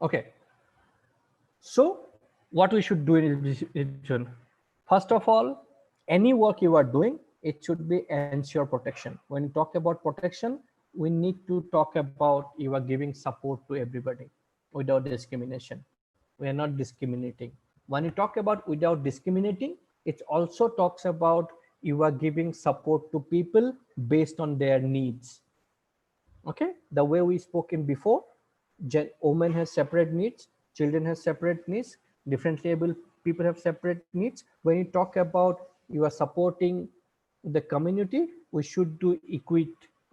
Okay. So what we should do in religion? First of all, any work you are doing, it should be ensure protection. When you talk about protection, we need to talk about you are giving support to everybody without discrimination. We are not discriminating. When you talk about without discriminating, it also talks about you are giving support to people based on their needs. Okay, the way we spoke in before, women has separate needs, children has separate needs, differently able people have separate needs. When you talk about you are supporting the community, we should do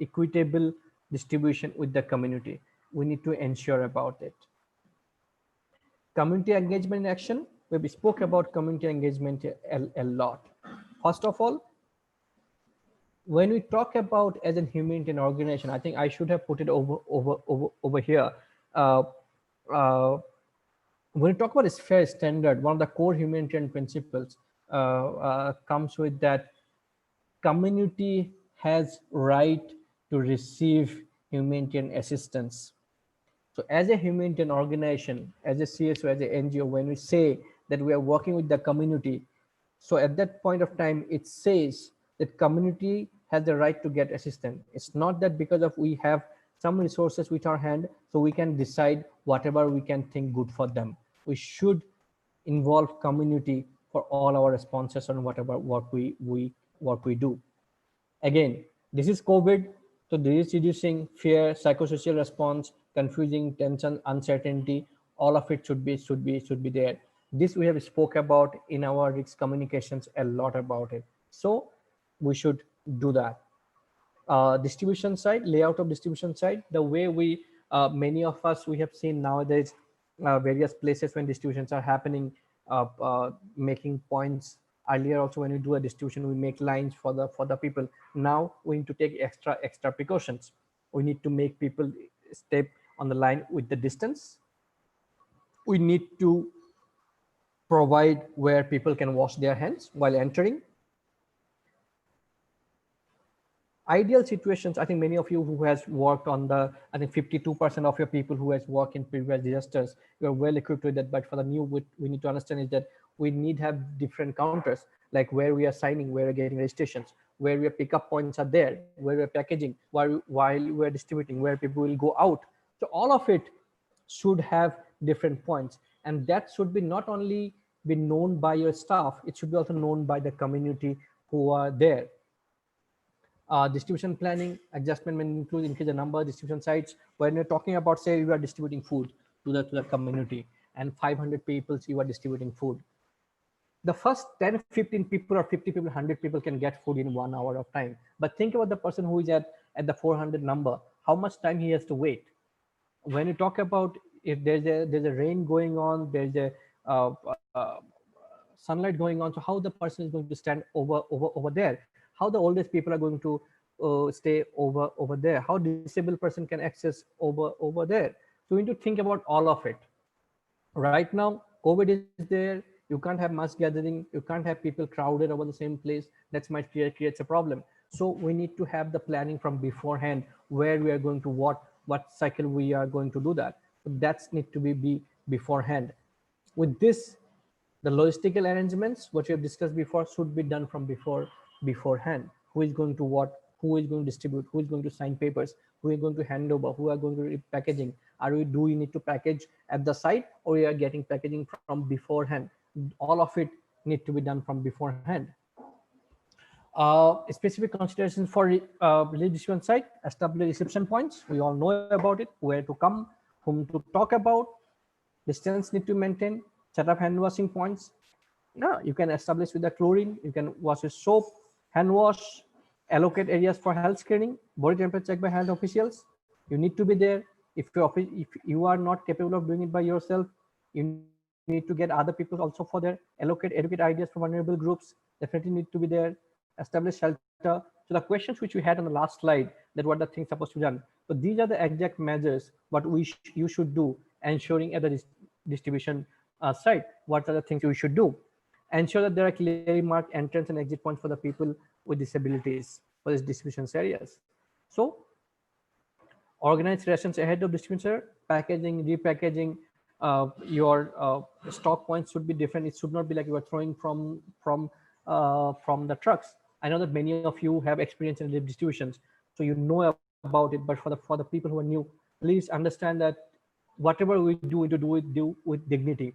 equitable distribution with the community. We need to ensure about it. Community engagement in action, we spoke about community engagement a lot. First of all, when we talk about as a humanitarian organization, I think I should have put it over here. Uh, uh, when we talk about this fair standard, one of the core humanitarian principles comes with that community has right to receive humanitarian assistance. So as a humanitarian organization, as a CSO, as an NGO, when we say that we are working with the community, so at that point of time, it says that community has the right to get assistance. It's not that because of we have some resources with our hand, so we can decide whatever we can think good for them. We should involve community for all our responses on whatever what we do. Again, this is COVID, so this is reducing fear, psychosocial response, confusing, tension, uncertainty. All of it should be there. This we have spoke about in our risk communications a lot about it. So we should do that. Distribution side, layout of distribution side, the way we many of us we have seen nowadays, various places when distributions are happening, making points. Earlier also when we do a distribution, we make lines for the people. Now we need to take extra precautions. We need to make people step on the line with the distance. We need to provide where people can wash their hands while entering. Ideal situations, I think many of you who has worked on the, I think 52% of your people who has worked in previous disasters, you are well equipped with that. But for the new, we need to understand is that we need to have different counters, like where we are signing, where we're getting registrations, where your pickup points are there, where we're packaging, while we're distributing, where people will go out. So all of it should have different points, and that should be not only be known by your staff, it should be also known by the community who are there. Distribution planning adjustment may increase the number of distribution sites. When you're talking about, say, you are distributing food to the community, and 500 people you are distributing food, the first 10 15 people or 50 people, 100 people can get food in 1 hour of time. But think about the person who is at the 400 number, how much time he has to wait. When you talk about, if there's a rain going on, there's a uh, uh, sunlight going on, so how the person is going to stand over there, how the oldest people are going to stay over there, how disabled person can access over there. So we need to think about all of it. Right now COVID is there, you can't have mass gathering, you can't have people crowded over the same place. That might creates a problem. So we need to have the planning from beforehand, where we are going to what cycle we are going to do that. So that's need to be beforehand. With this, the logistical arrangements what we have discussed before should be done from beforehand. Who is going to what, who is going to distribute, who is going to sign papers, who is going to hand over, who are going to do packaging. Do we need to package at the site, or we are getting packaging from beforehand? All of it need to be done from beforehand. Specific considerations for distribution site: establish reception points, we all know about it, where to come, whom to talk about, distance need to maintain, set up hand washing points. No, you can establish with the chlorine, you can wash with soap, hand wash, allocate areas for health screening, body temperature check by health officials. You need to be there. If you are not capable of doing it by yourself, you need to get other people also for there. Allocate, educate ideas for vulnerable groups, definitely need to be there. Establish shelter. So the questions which we had on the last slide, that what the things supposed to be done. So these are the exact measures what you should do, ensuring at the distribution site. What are the things you should do? Ensure that there are clearly marked entrance and exit points for the people with disabilities for these distribution areas. So organize rations ahead of distribution, packaging, repackaging. Your stock points should be different. It should not be like you are throwing from the trucks. I know that many of you have experience in live distributions, so you know about it. But for the people who are new, please understand that whatever we do, we do with dignity.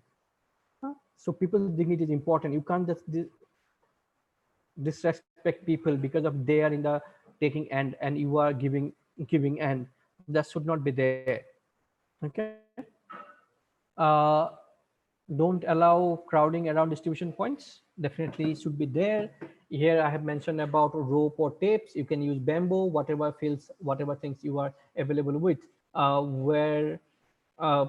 So people's dignity is important. You can't just disrespect people because of they are in the taking end and you are giving end. That should not be there. Okay. uh, don't allow crowding around distribution points, definitely should be there. Here I have mentioned about rope or tapes. You can use bamboo, whatever things you are available with. Where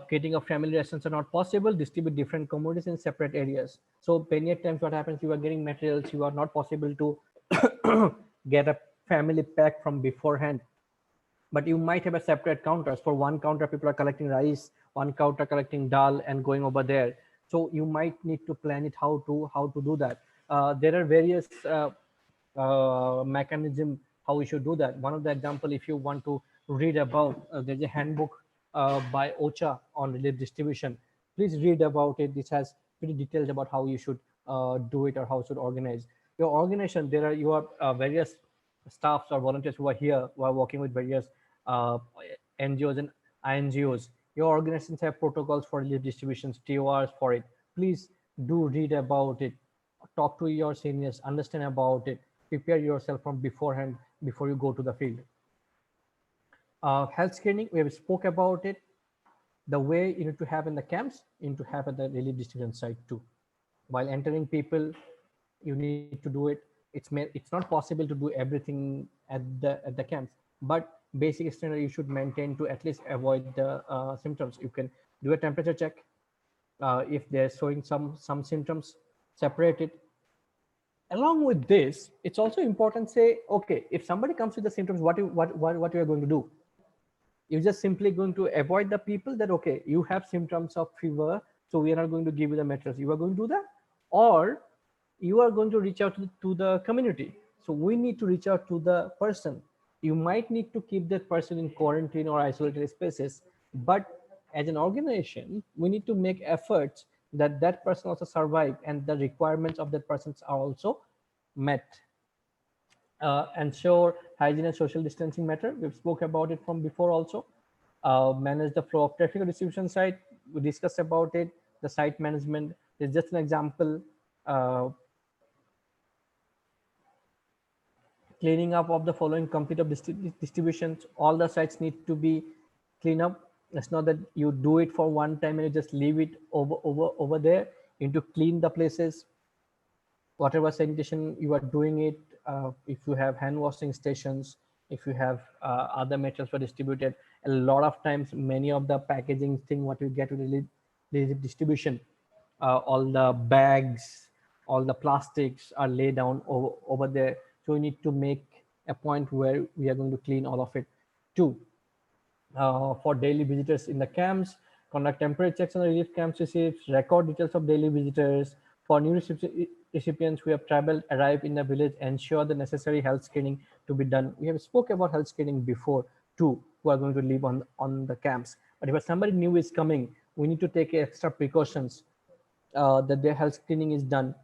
getting a family restaurants are not possible, distribute different commodities in separate areas. So many times what happens, you are getting materials, you are not possible to get a family pack from beforehand, but you might have a separate counters. For one counter people are collecting rice, one counter collecting dal and going over there. So you might need to plan it how to do that. There are various mechanism how we should do that. One of the example, if you want to read about, there's a handbook by OCHA on relief distribution. Please read about it. This has pretty details about how you should do it or how should organize your organization. There are various staffs or volunteers who are here, who are working with various uh, NGOs and INGOs. Your organizations have protocols for relief distributions, TORs for it. Please do read about it. talk to your seniors, understand about it, prepare yourself from beforehand before you go to the field. Health screening, we have spoke about it. The way you need to have in the camps, you need to have at the relief distribution site too. While entering people, you need to do it. It's not possible to do everything at the camps, but basic standard you should maintain to at least avoid the symptoms. You can do a temperature check. If they're showing some symptoms, separate it. Along with this, it's also important say, okay, if somebody comes with the symptoms, what you are going to do? You're just simply going to avoid the people that, okay, you have symptoms of fever, so we are not going to give you the mattress. You are going to do that? Or you are going to reach out to the community. So we need to reach out to the person. You might need to keep that person in quarantine or isolated spaces, but as an organization, we need to make efforts that that person also survive and the requirements of that person are also met. Ensure hygiene and social distancing matter. We've spoke about it from before also. Manage the flow of traffic distribution site. We discussed about it. The site management is just an example. Uh, Cleaning up of the following complete of distributions. All the sites need to be cleaned up. It's not that you do it for one time and you just leave it over there. You need to clean the places, whatever sanitation you are doing it. If you have hand washing stations, if you have other materials for distributed, a lot of times many of the packaging thing what you get with the distribution, all the bags, all the plastics are laid down over there. So we need to make a point where we are going to clean all of it too. For daily visitors in the camps, conduct temperature checks on the relief camps receipts, record details of daily visitors. For new recipients who have traveled, arrive in the village, ensure the necessary health screening to be done. We have spoke about health screening before too, who are going to live on the camps. But if somebody new is coming, we need to take extra precautions that their health screening is done.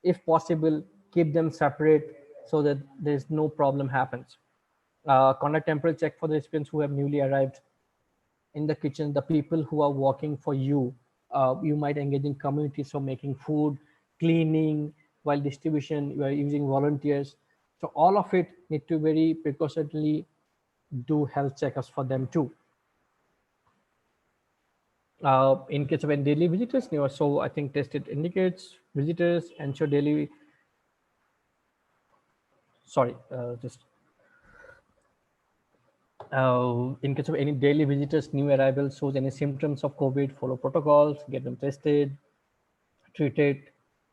If possible, keep them separate so that there's no problem happens. Conduct temperature check for the recipients who have newly arrived in the kitchen, the people who are working for you. You might engage in communities for making food, cleaning, while distribution, you are using volunteers. So all of it need to very precautionally do health checkups for them too. In case of any daily visitors, so I think tested indicates visitors ensure daily, sorry, just in case of any daily visitors, new arrivals shows any symptoms of COVID, follow protocols, get them tested, treated.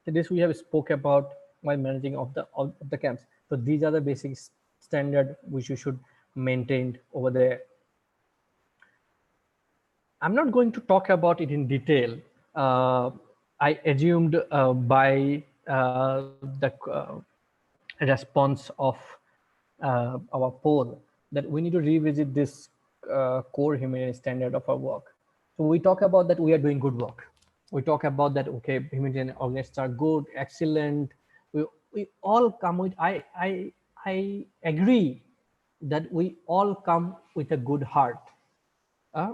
So this we have spoke about while managing of the camps. So these are the basic standard which you should maintain over there. I'm not going to talk about it in detail. I assumed by the response of our poll that we need to revisit this core humanitarian standard of our work. So we talk about that we are doing good work. We talk about that, okay, humanitarian organizations are good, excellent. We all come with, I agree that we all come with a good heart.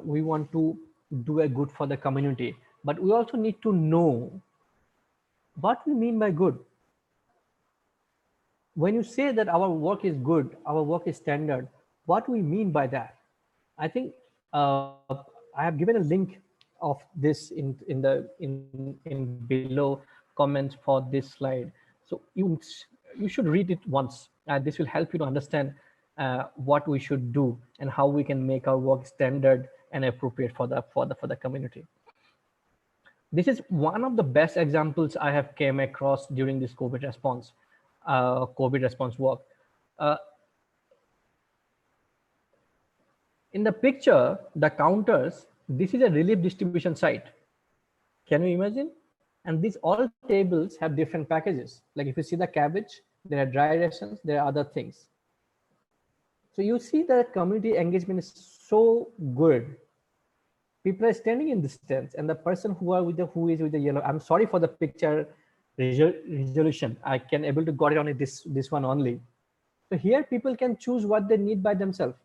We want to do a good for the community, but we also need to know what we mean by good. When you say that our work is good, our work is standard, what we mean by that? I think I have given a link of this in below comments for this slide. So you should read it once. This will help you to understand what we should do and how we can make our work standard and appropriate for the community. This is one of the best examples I have came across during this COVID response work. Uh, in the picture, the counters, this is a relief distribution site. Can you imagine? And these all tables have different packages. Like if you see the cabbage, there are dry rations, there are other things. So you see that community engagement is so good. People are standing in distance, and the person who is with the yellow. I'm sorry for the picture resolution. I can able to got it on this one only. So here people can choose what they need by themselves.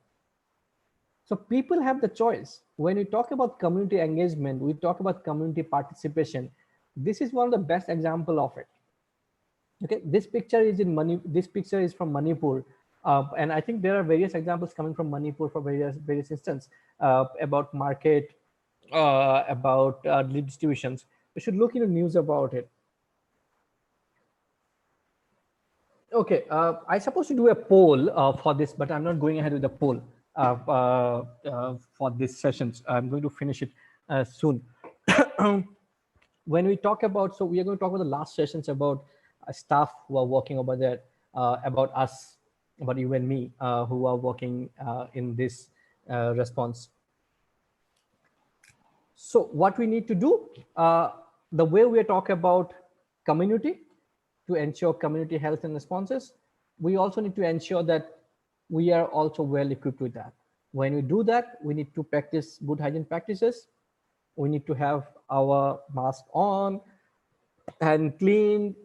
So people have the choice. When we talk about community engagement, we talk about community participation. This is one of the best example of it. Okay, this picture is in Mani. This picture is from Manipur, and I think there are various examples coming from Manipur for various instances about market, about lead distributions. We should look into news about it. Okay, I supposed to do a poll for this, but I'm not going ahead with the poll for these sessions. I'm going to finish it soon. When we talk about, so we are going to talk about the last sessions about staff who are working over there, about us, about you and me, who are working in this response. So what we need to do, the way we are talking about community, to ensure community health and responses, we also need to ensure that we are also well equipped with that. When we do that, we need to practice good hygiene practices. We need to have our mask on and clean.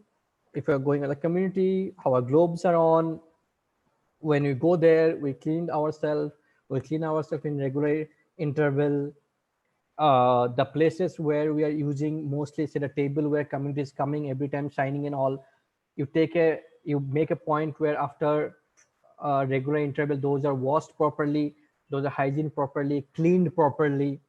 If we're going in the community, our globes are on. When we go there, we clean ourselves. We clean ourselves in regular interval. The places where we are using, mostly say the table where community is coming every time, signing and all, you make a point where after regular interval, those are washed properly, those are hygiene properly, cleaned properly.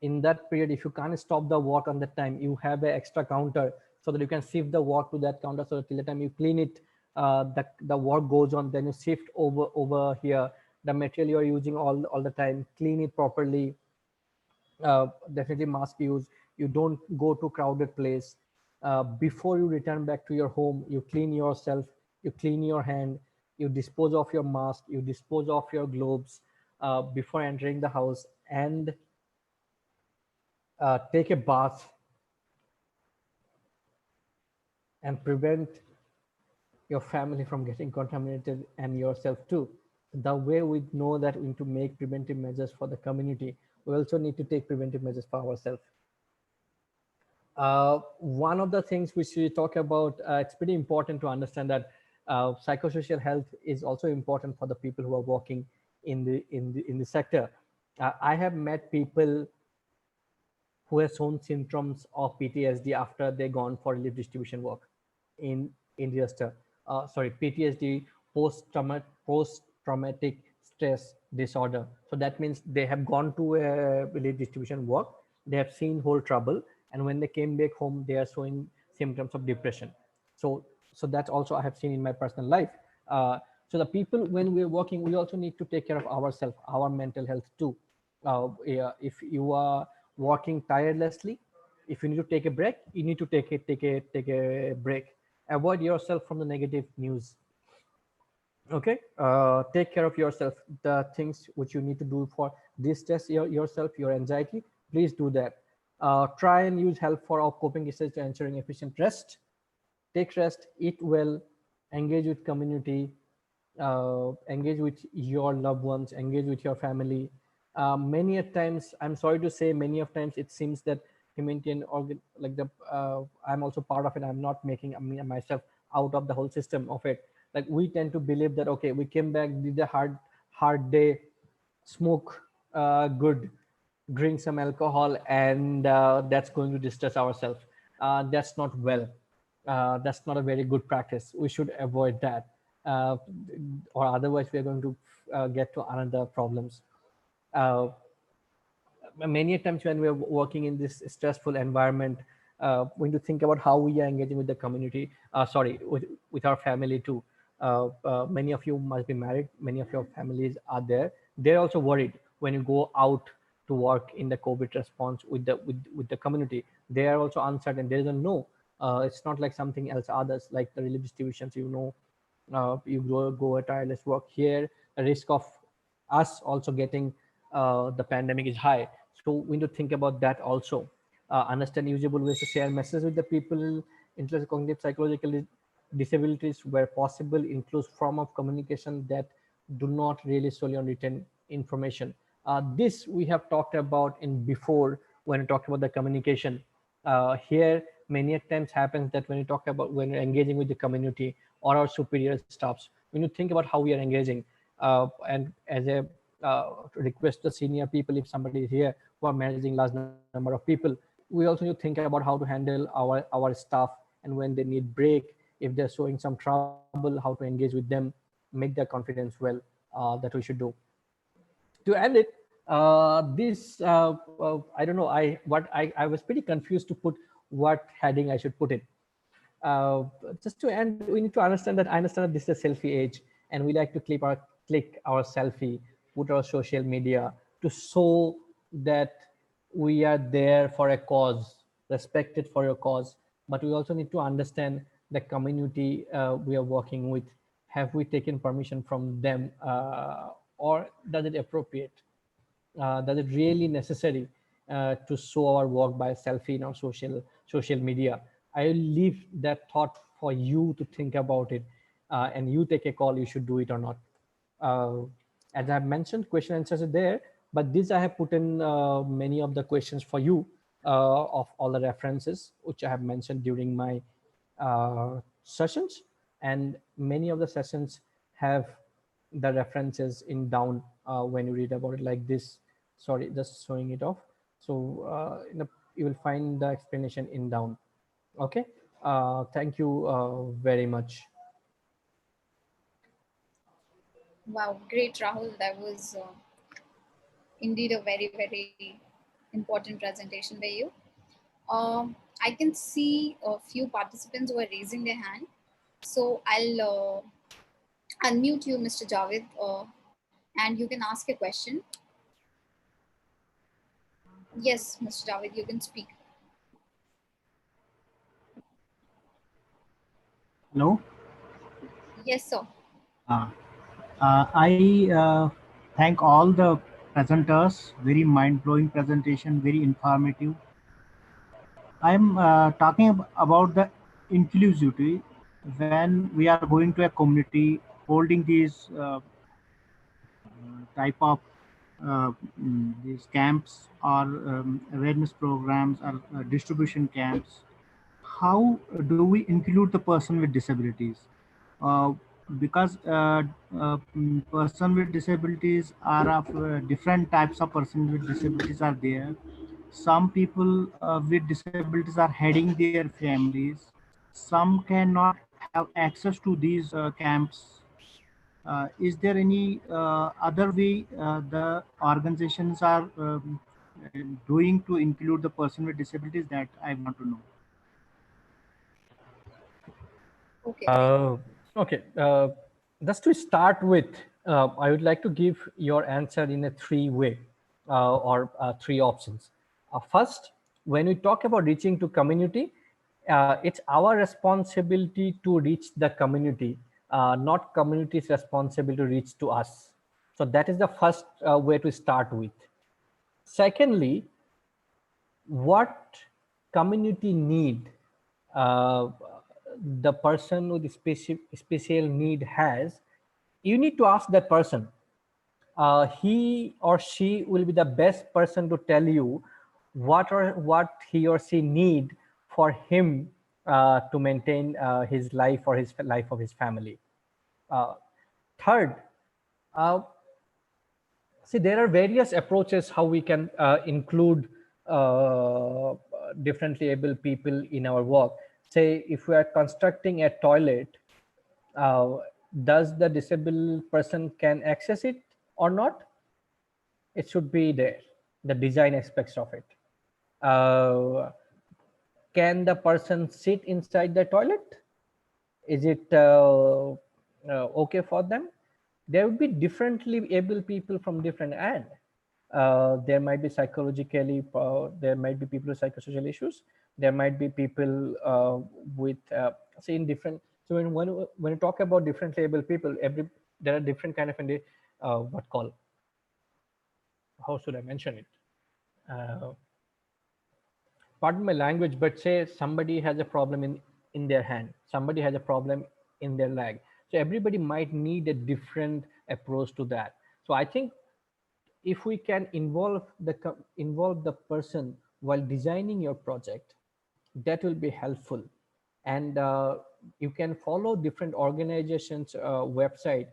In that period, if you can't stop the work on that time, you have an extra counter so that you can shift the work to that counter, so that till the time you clean it, the work goes on, then you shift over here, the material you are using all the time, clean it properly. Definitely mask use. You don't go to crowded place. Before you return back to your home, you clean yourself, you clean your hand, you dispose of your mask, you dispose of your globes before entering the house, and take a bath and prevent your family from getting contaminated and yourself too. The way we know that we need to make preventive measures for the community, we also need to take preventive measures for ourselves. One of the things which we talk about, it's pretty important to understand that psychosocial health is also important for the people who are working in the sector. I have met people who have shown symptoms of PTSD after they gone for relief distribution work in disaster. PTSD, post traumatic stress disorder. So that means they have gone to a relief distribution work, they have seen whole trouble, and when they came back home, they are showing symptoms of depression. So that's also I have seen in my personal life. So the people, when we're working, we also need to take care of ourselves, our mental health too. Yeah, if you are working tirelessly, if you need to take a break, you need to take a break. Avoid yourself from the negative news. Okay, take care of yourself. The things which you need to do for distress yourself, your anxiety, please do that. Try and use help for our coping skills to ensuring efficient rest. Take rest, eat well, engage with community, engage with your loved ones, engage with your family. Many a times, I'm sorry to say, many of times it seems that humanitarian organ, like I'm also part of it. I'm not making myself out of the whole system of it. Like we tend to believe that okay, we came back, did a hard day, smoke good, drink some alcohol, and that's going to distress ourselves. That's not well. That's not a very good practice. We should avoid that, uh, or otherwise we are going to get to another problems. Uh, Many times when we're working in this stressful environment, we need to think about how we are engaging with the community, with our family too. Many of you must be married, many of your families are there, they're also worried when you go out to work in the COVID response with the community. They are also uncertain, they don't know. It's not like something else, others like the relief distributions, you go a tireless work here, a risk of us also getting the pandemic is high. So we need to think about that also. Understand usable ways to share messages with the people. Intellectual, cognitive, psychological disabilities where possible includes form of communication that do not really solely on written information. This we have talked about in before when we talked about the communication. Here many times happens that when you talk about when you're engaging with the community or our superior staffs, when you think about how we are engaging, and as a request the senior people, if somebody is here who are managing large number of people, we also need to think about how to handle our staff and when they need break, if they're showing some trouble, how to engage with them, make their confidence well. That we should do. To end it, this I don't know, I was pretty confused to put what heading I should put it. uh, just to end, we need to understand that I understand that this is a selfie age, and we like to click our selfie, put our social media to show that we are there for a cause, respected for a cause. But we also need to understand the community we are working with. Have we taken permission from them, or does it appropriate? Does it really necessary to show our work by selfie in our social media? I will leave that thought for you to think about it, and you take a call. You should do it or not. Uh, as I have mentioned, question answers are there, but this I have put in many of the questions for you, of all the references which I have mentioned during my sessions, and many of the sessions have the references in down when you read about it like this. Sorry, just showing it off. So you will find the explanation in down. Okay. Thank you very much. Wow, great, Rahul. That was indeed a very, very important presentation by you. I can see a few participants who are raising their hand. So I'll unmute you, Mr. Javed, and you can ask a question. Yes, Mr. Javed, you can speak. Hello. Yes, sir. Uh, I thank all the presenters. Very mind-blowing presentation. Very informative. I'm talking about the inclusivity when we are going to a community holding these type of these camps or awareness programs or distribution camps. How do we include the person with disabilities? uh, because person with disabilities are of different types of person with disabilities are there. Some people with disabilities are heading their families. Some cannot have access to these camps. Is there any other way the organizations are doing to include the person with disabilities? That I want to know. Okay. Uh, okay. Just to start with, I would like to give your answer in a three-way, or three options. First, when we talk about reaching to community, it's our responsibility to reach the community, not community's responsibility to reach to us. So that is the first way to start with. Secondly, what community need uh, the person with special need has, you need to ask that person. He or she will be the best person to tell you what he or she need for him to maintain his life or his life of his family. uh, Third, uh, see, there are various approaches how we can include uh, differently able people in our work. Say, if we are constructing a toilet, uh, does the disabled person can access it or not? It should be there, the design aspects of it. Uh, can the person sit inside the toilet? Is it okay for them? There would be differently able people from different end. There might be psychologically, there might be people with psychosocial issues. There might be people with, say, in different. So when you talk about differently able people, there are different kind of what call, how should I mention it? Uh, Pardon my language, but say somebody has a problem in their hand, somebody has a problem in their leg. So everybody might need a different approach to that. So I think if we can involve the person while designing your project, that will be helpful. And you can follow different organizations website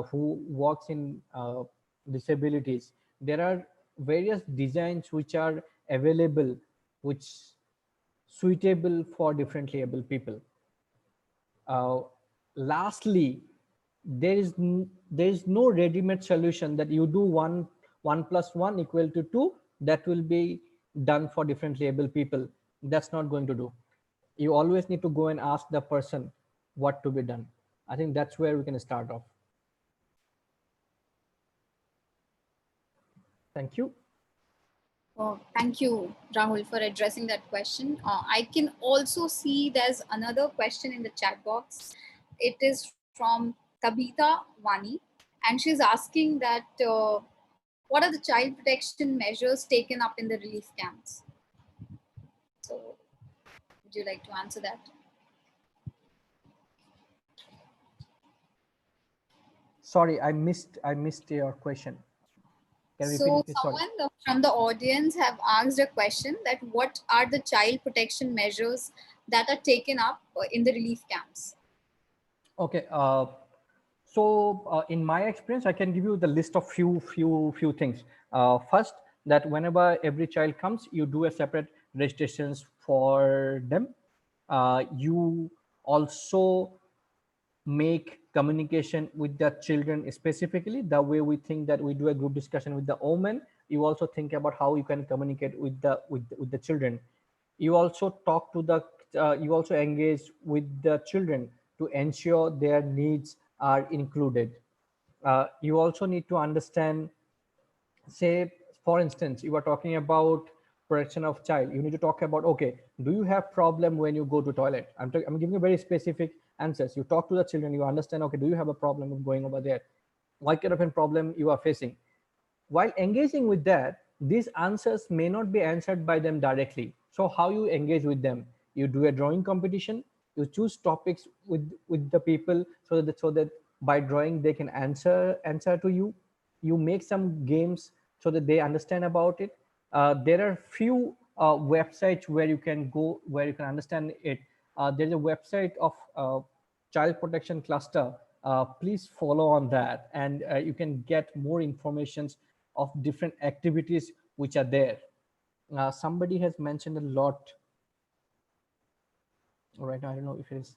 who works in disabilities. There are various designs which are available, which suitable for differently able people. uh, Lastly, there is no ready-made solution that you do one plus one equal to two, that will be done for differently able people. That's not going to do. You always need to go and ask the person what to be done. I think that's where we can start off. Thank you. Thank you, Rahul, for addressing that question. I can also see there's another question in the chat box. It is from Tabitha Wani, and she's asking that what are the child protection measures taken up in the relief camps? So, would you like to answer that? Sorry, I missed your question. Can you repeat So it, please? Sorry. someone from the audience have asked a question that what are the child protection measures that are taken up in the relief camps? Okay. So in my experience, I can give you the list of few things. First, that whenever every child comes, you do a separate registrations for them. You also make communication with the children, specifically the way we think that we do a group discussion with the women. You also think about how you can communicate with the children. You also talk to the you also engage with the children to ensure their needs are included. You also need to understand, say for instance, you are talking about protection of child. You need to talk about, okay, do you have problem when you go to toilet? I'm giving you very specific answers. You talk to the children, you understand, okay, do you have a problem of going over there? What kind of a problem you are facing? While engaging with that, these answers may not be answered by them directly. So how you engage with them? You do a drawing competition. You choose topics with the people, so that by drawing they can answer to you. You make some games so that they understand about it. There are few websites where you can go, where you can understand it. There's a website of child protection cluster. Please follow on that, and you can get more informations of different activities which are there. Somebody has mentioned a lot right now. I don't know if it's,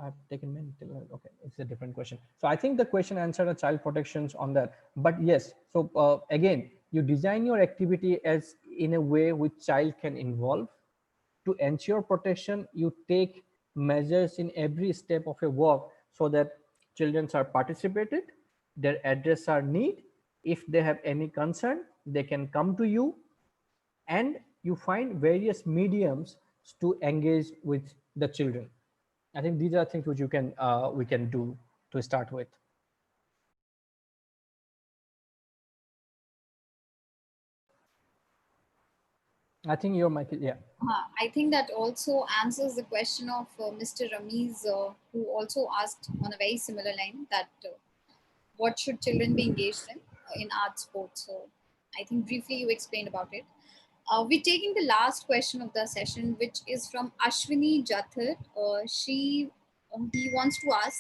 I've taken mental. Okay, it's a different question. So I think the question answered the child protections on that. But yes, so again, you design your activity as in a way which child can involve. To ensure protection, you take measures in every step of your work so that children are participated, their address are need. If they have any concern, they can come to you, and you find various mediums to engage with the children. I think these are things which you can we can do to start with. I think your mic is, yeah. I think that also answers the question of Mr. Ramiz, who also asked on a very similar line that what should children be engaged in art sports. So I think briefly you explained about it. We're taking the last question of the session, which is from Ashwini Jathar. He wants to ask,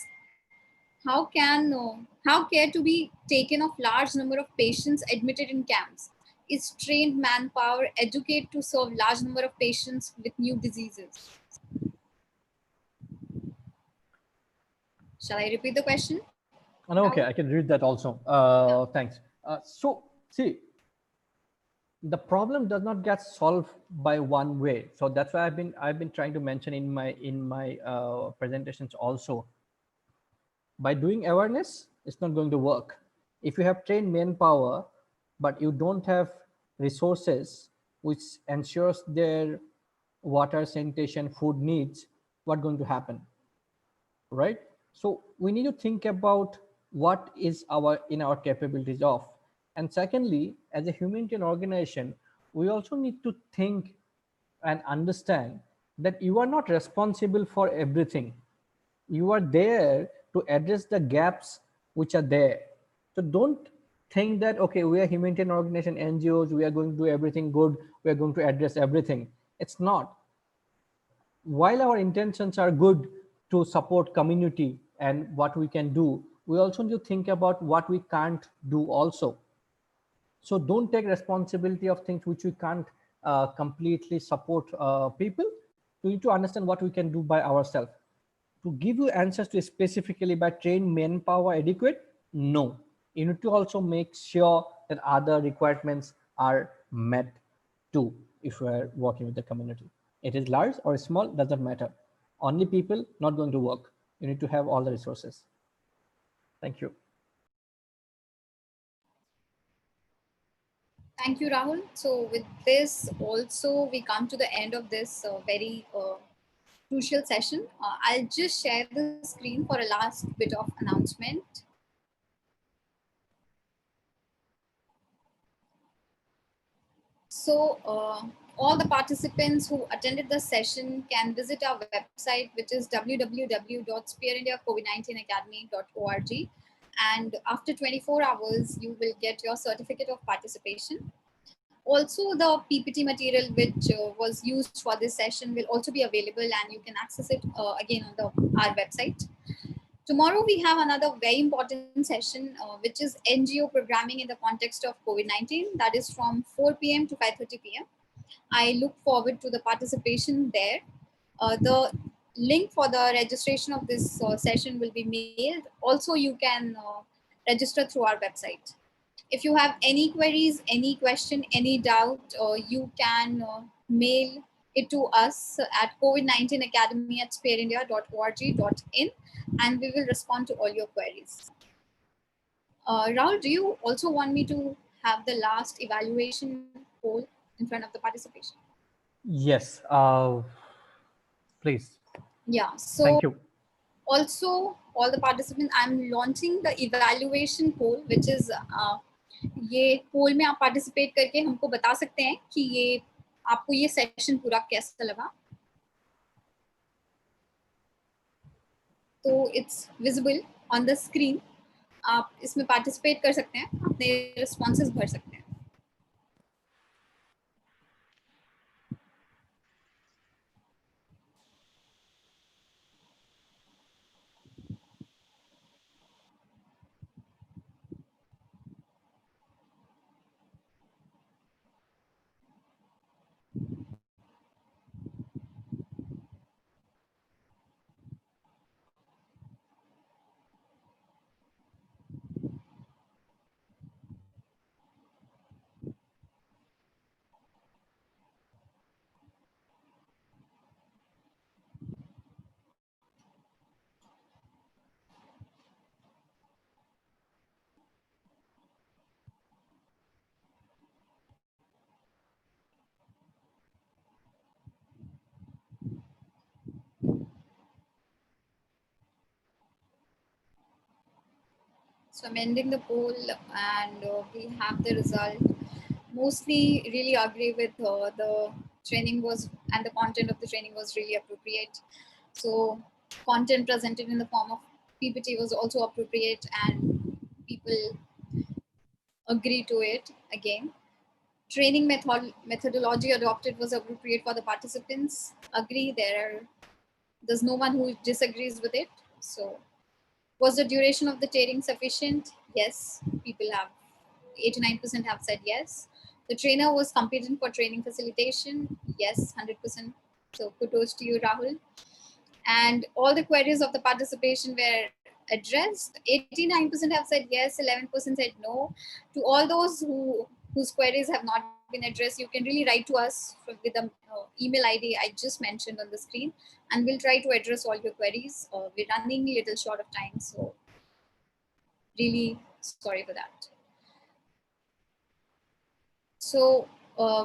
how care to be taken of large number of patients admitted in camps? Is trained manpower educated to serve large number of patients with new diseases? Shall I repeat the question? No, okay, Rahul? I can read that also. Yeah. Thanks. So see, the problem does not get solved by one way. So that's why I've been trying to mention in my presentations also. By doing awareness, it's not going to work. If you have trained manpower but you don't have resources which ensures their water, sanitation, food needs, what's going to happen? Right? So we need to think about what is our in our capabilities of. And secondly, as a humanitarian organization, we also need to think and understand that you are not responsible for everything. You are there to address the gaps which are there. So don't think that, okay, we are humanitarian organization, NGOs, we are going to do everything good, we are going to address everything. It's not. While our intentions are good to support community and what we can do, we also need to think about what we can't do also. So don't take responsibility of things which we can't completely support people. We need to understand what we can do by ourselves. To give you answers to specifically by trained manpower adequate, no. You need to also make sure that other requirements are met too if we are working with the community. It is large or small, doesn't matter. Only people not going to work. You need to have all the resources. Thank you. Thank you, Rahul. So with this also, we come to the end of this very crucial session. I'll just share the screen for a last bit of announcement. So all the participants who attended the session can visit our website, which is www.spearindiacovid19academy.org. And after 24 hours, you will get your certificate of participation. Also, the PPT material which was used for this session will also be available, and you can access it again on our website. Tomorrow we have another very important session, which is NGO programming in the context of COVID-19. That is from 4 p.m. to 5:30 p.m. I look forward to the participation there. The link for the registration of this session will be mailed. Also, you can register through our website. If you have any queries, any question, any doubt, you can mail it to us at covid19academy@spearindia.org.in, and we will respond to all your queries. Rahul, do you also want me to have the last evaluation poll in front of the participation? Yes, please. Yeah, so Thank you. also all the participants, I'm launching the evaluation poll, which is ये पोल में आप participate करके हमको बता सकते हैं कि ये आपको ये सेशन पूरा कैसा लगा. तो it's visible on the screen. आप इसमें पार्टिसिपेट कर सकते हैं, अपने रिस्पॉन्सेस भर सकते हैं. So I'm ending the poll, and we have the result. Mostly really agree with the training was, and the content of the training was really appropriate. So content presented in the form of PPT was also appropriate, and people agree to it again. Training methodology adopted was appropriate for the participants. Agree, there's no one who disagrees with it. So was the duration of the training sufficient? Yes, people have 89% have said yes. The trainer was competent for training facilitation. Yes, 100%. So kudos to you, Rahul. And all the queries of the participation were addressed. 89% have said yes, 11% said no. To all those whose queries have not been addressed, you can really write to us with the email ID I just mentioned on the screen, and we'll try to address all your queries. We're running a little short of time, so really sorry for that. So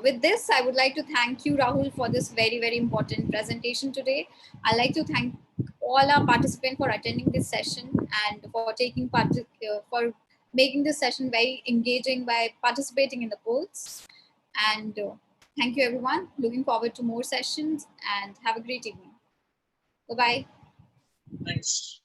with this, I would like to thank you, Rahul, for this very, very important presentation today. I'd like to thank all our participants for attending this session and for taking part, for making this session very engaging by participating in the polls. And thank you, everyone. Looking forward to more sessions, and have a great evening. Bye-bye. Thanks.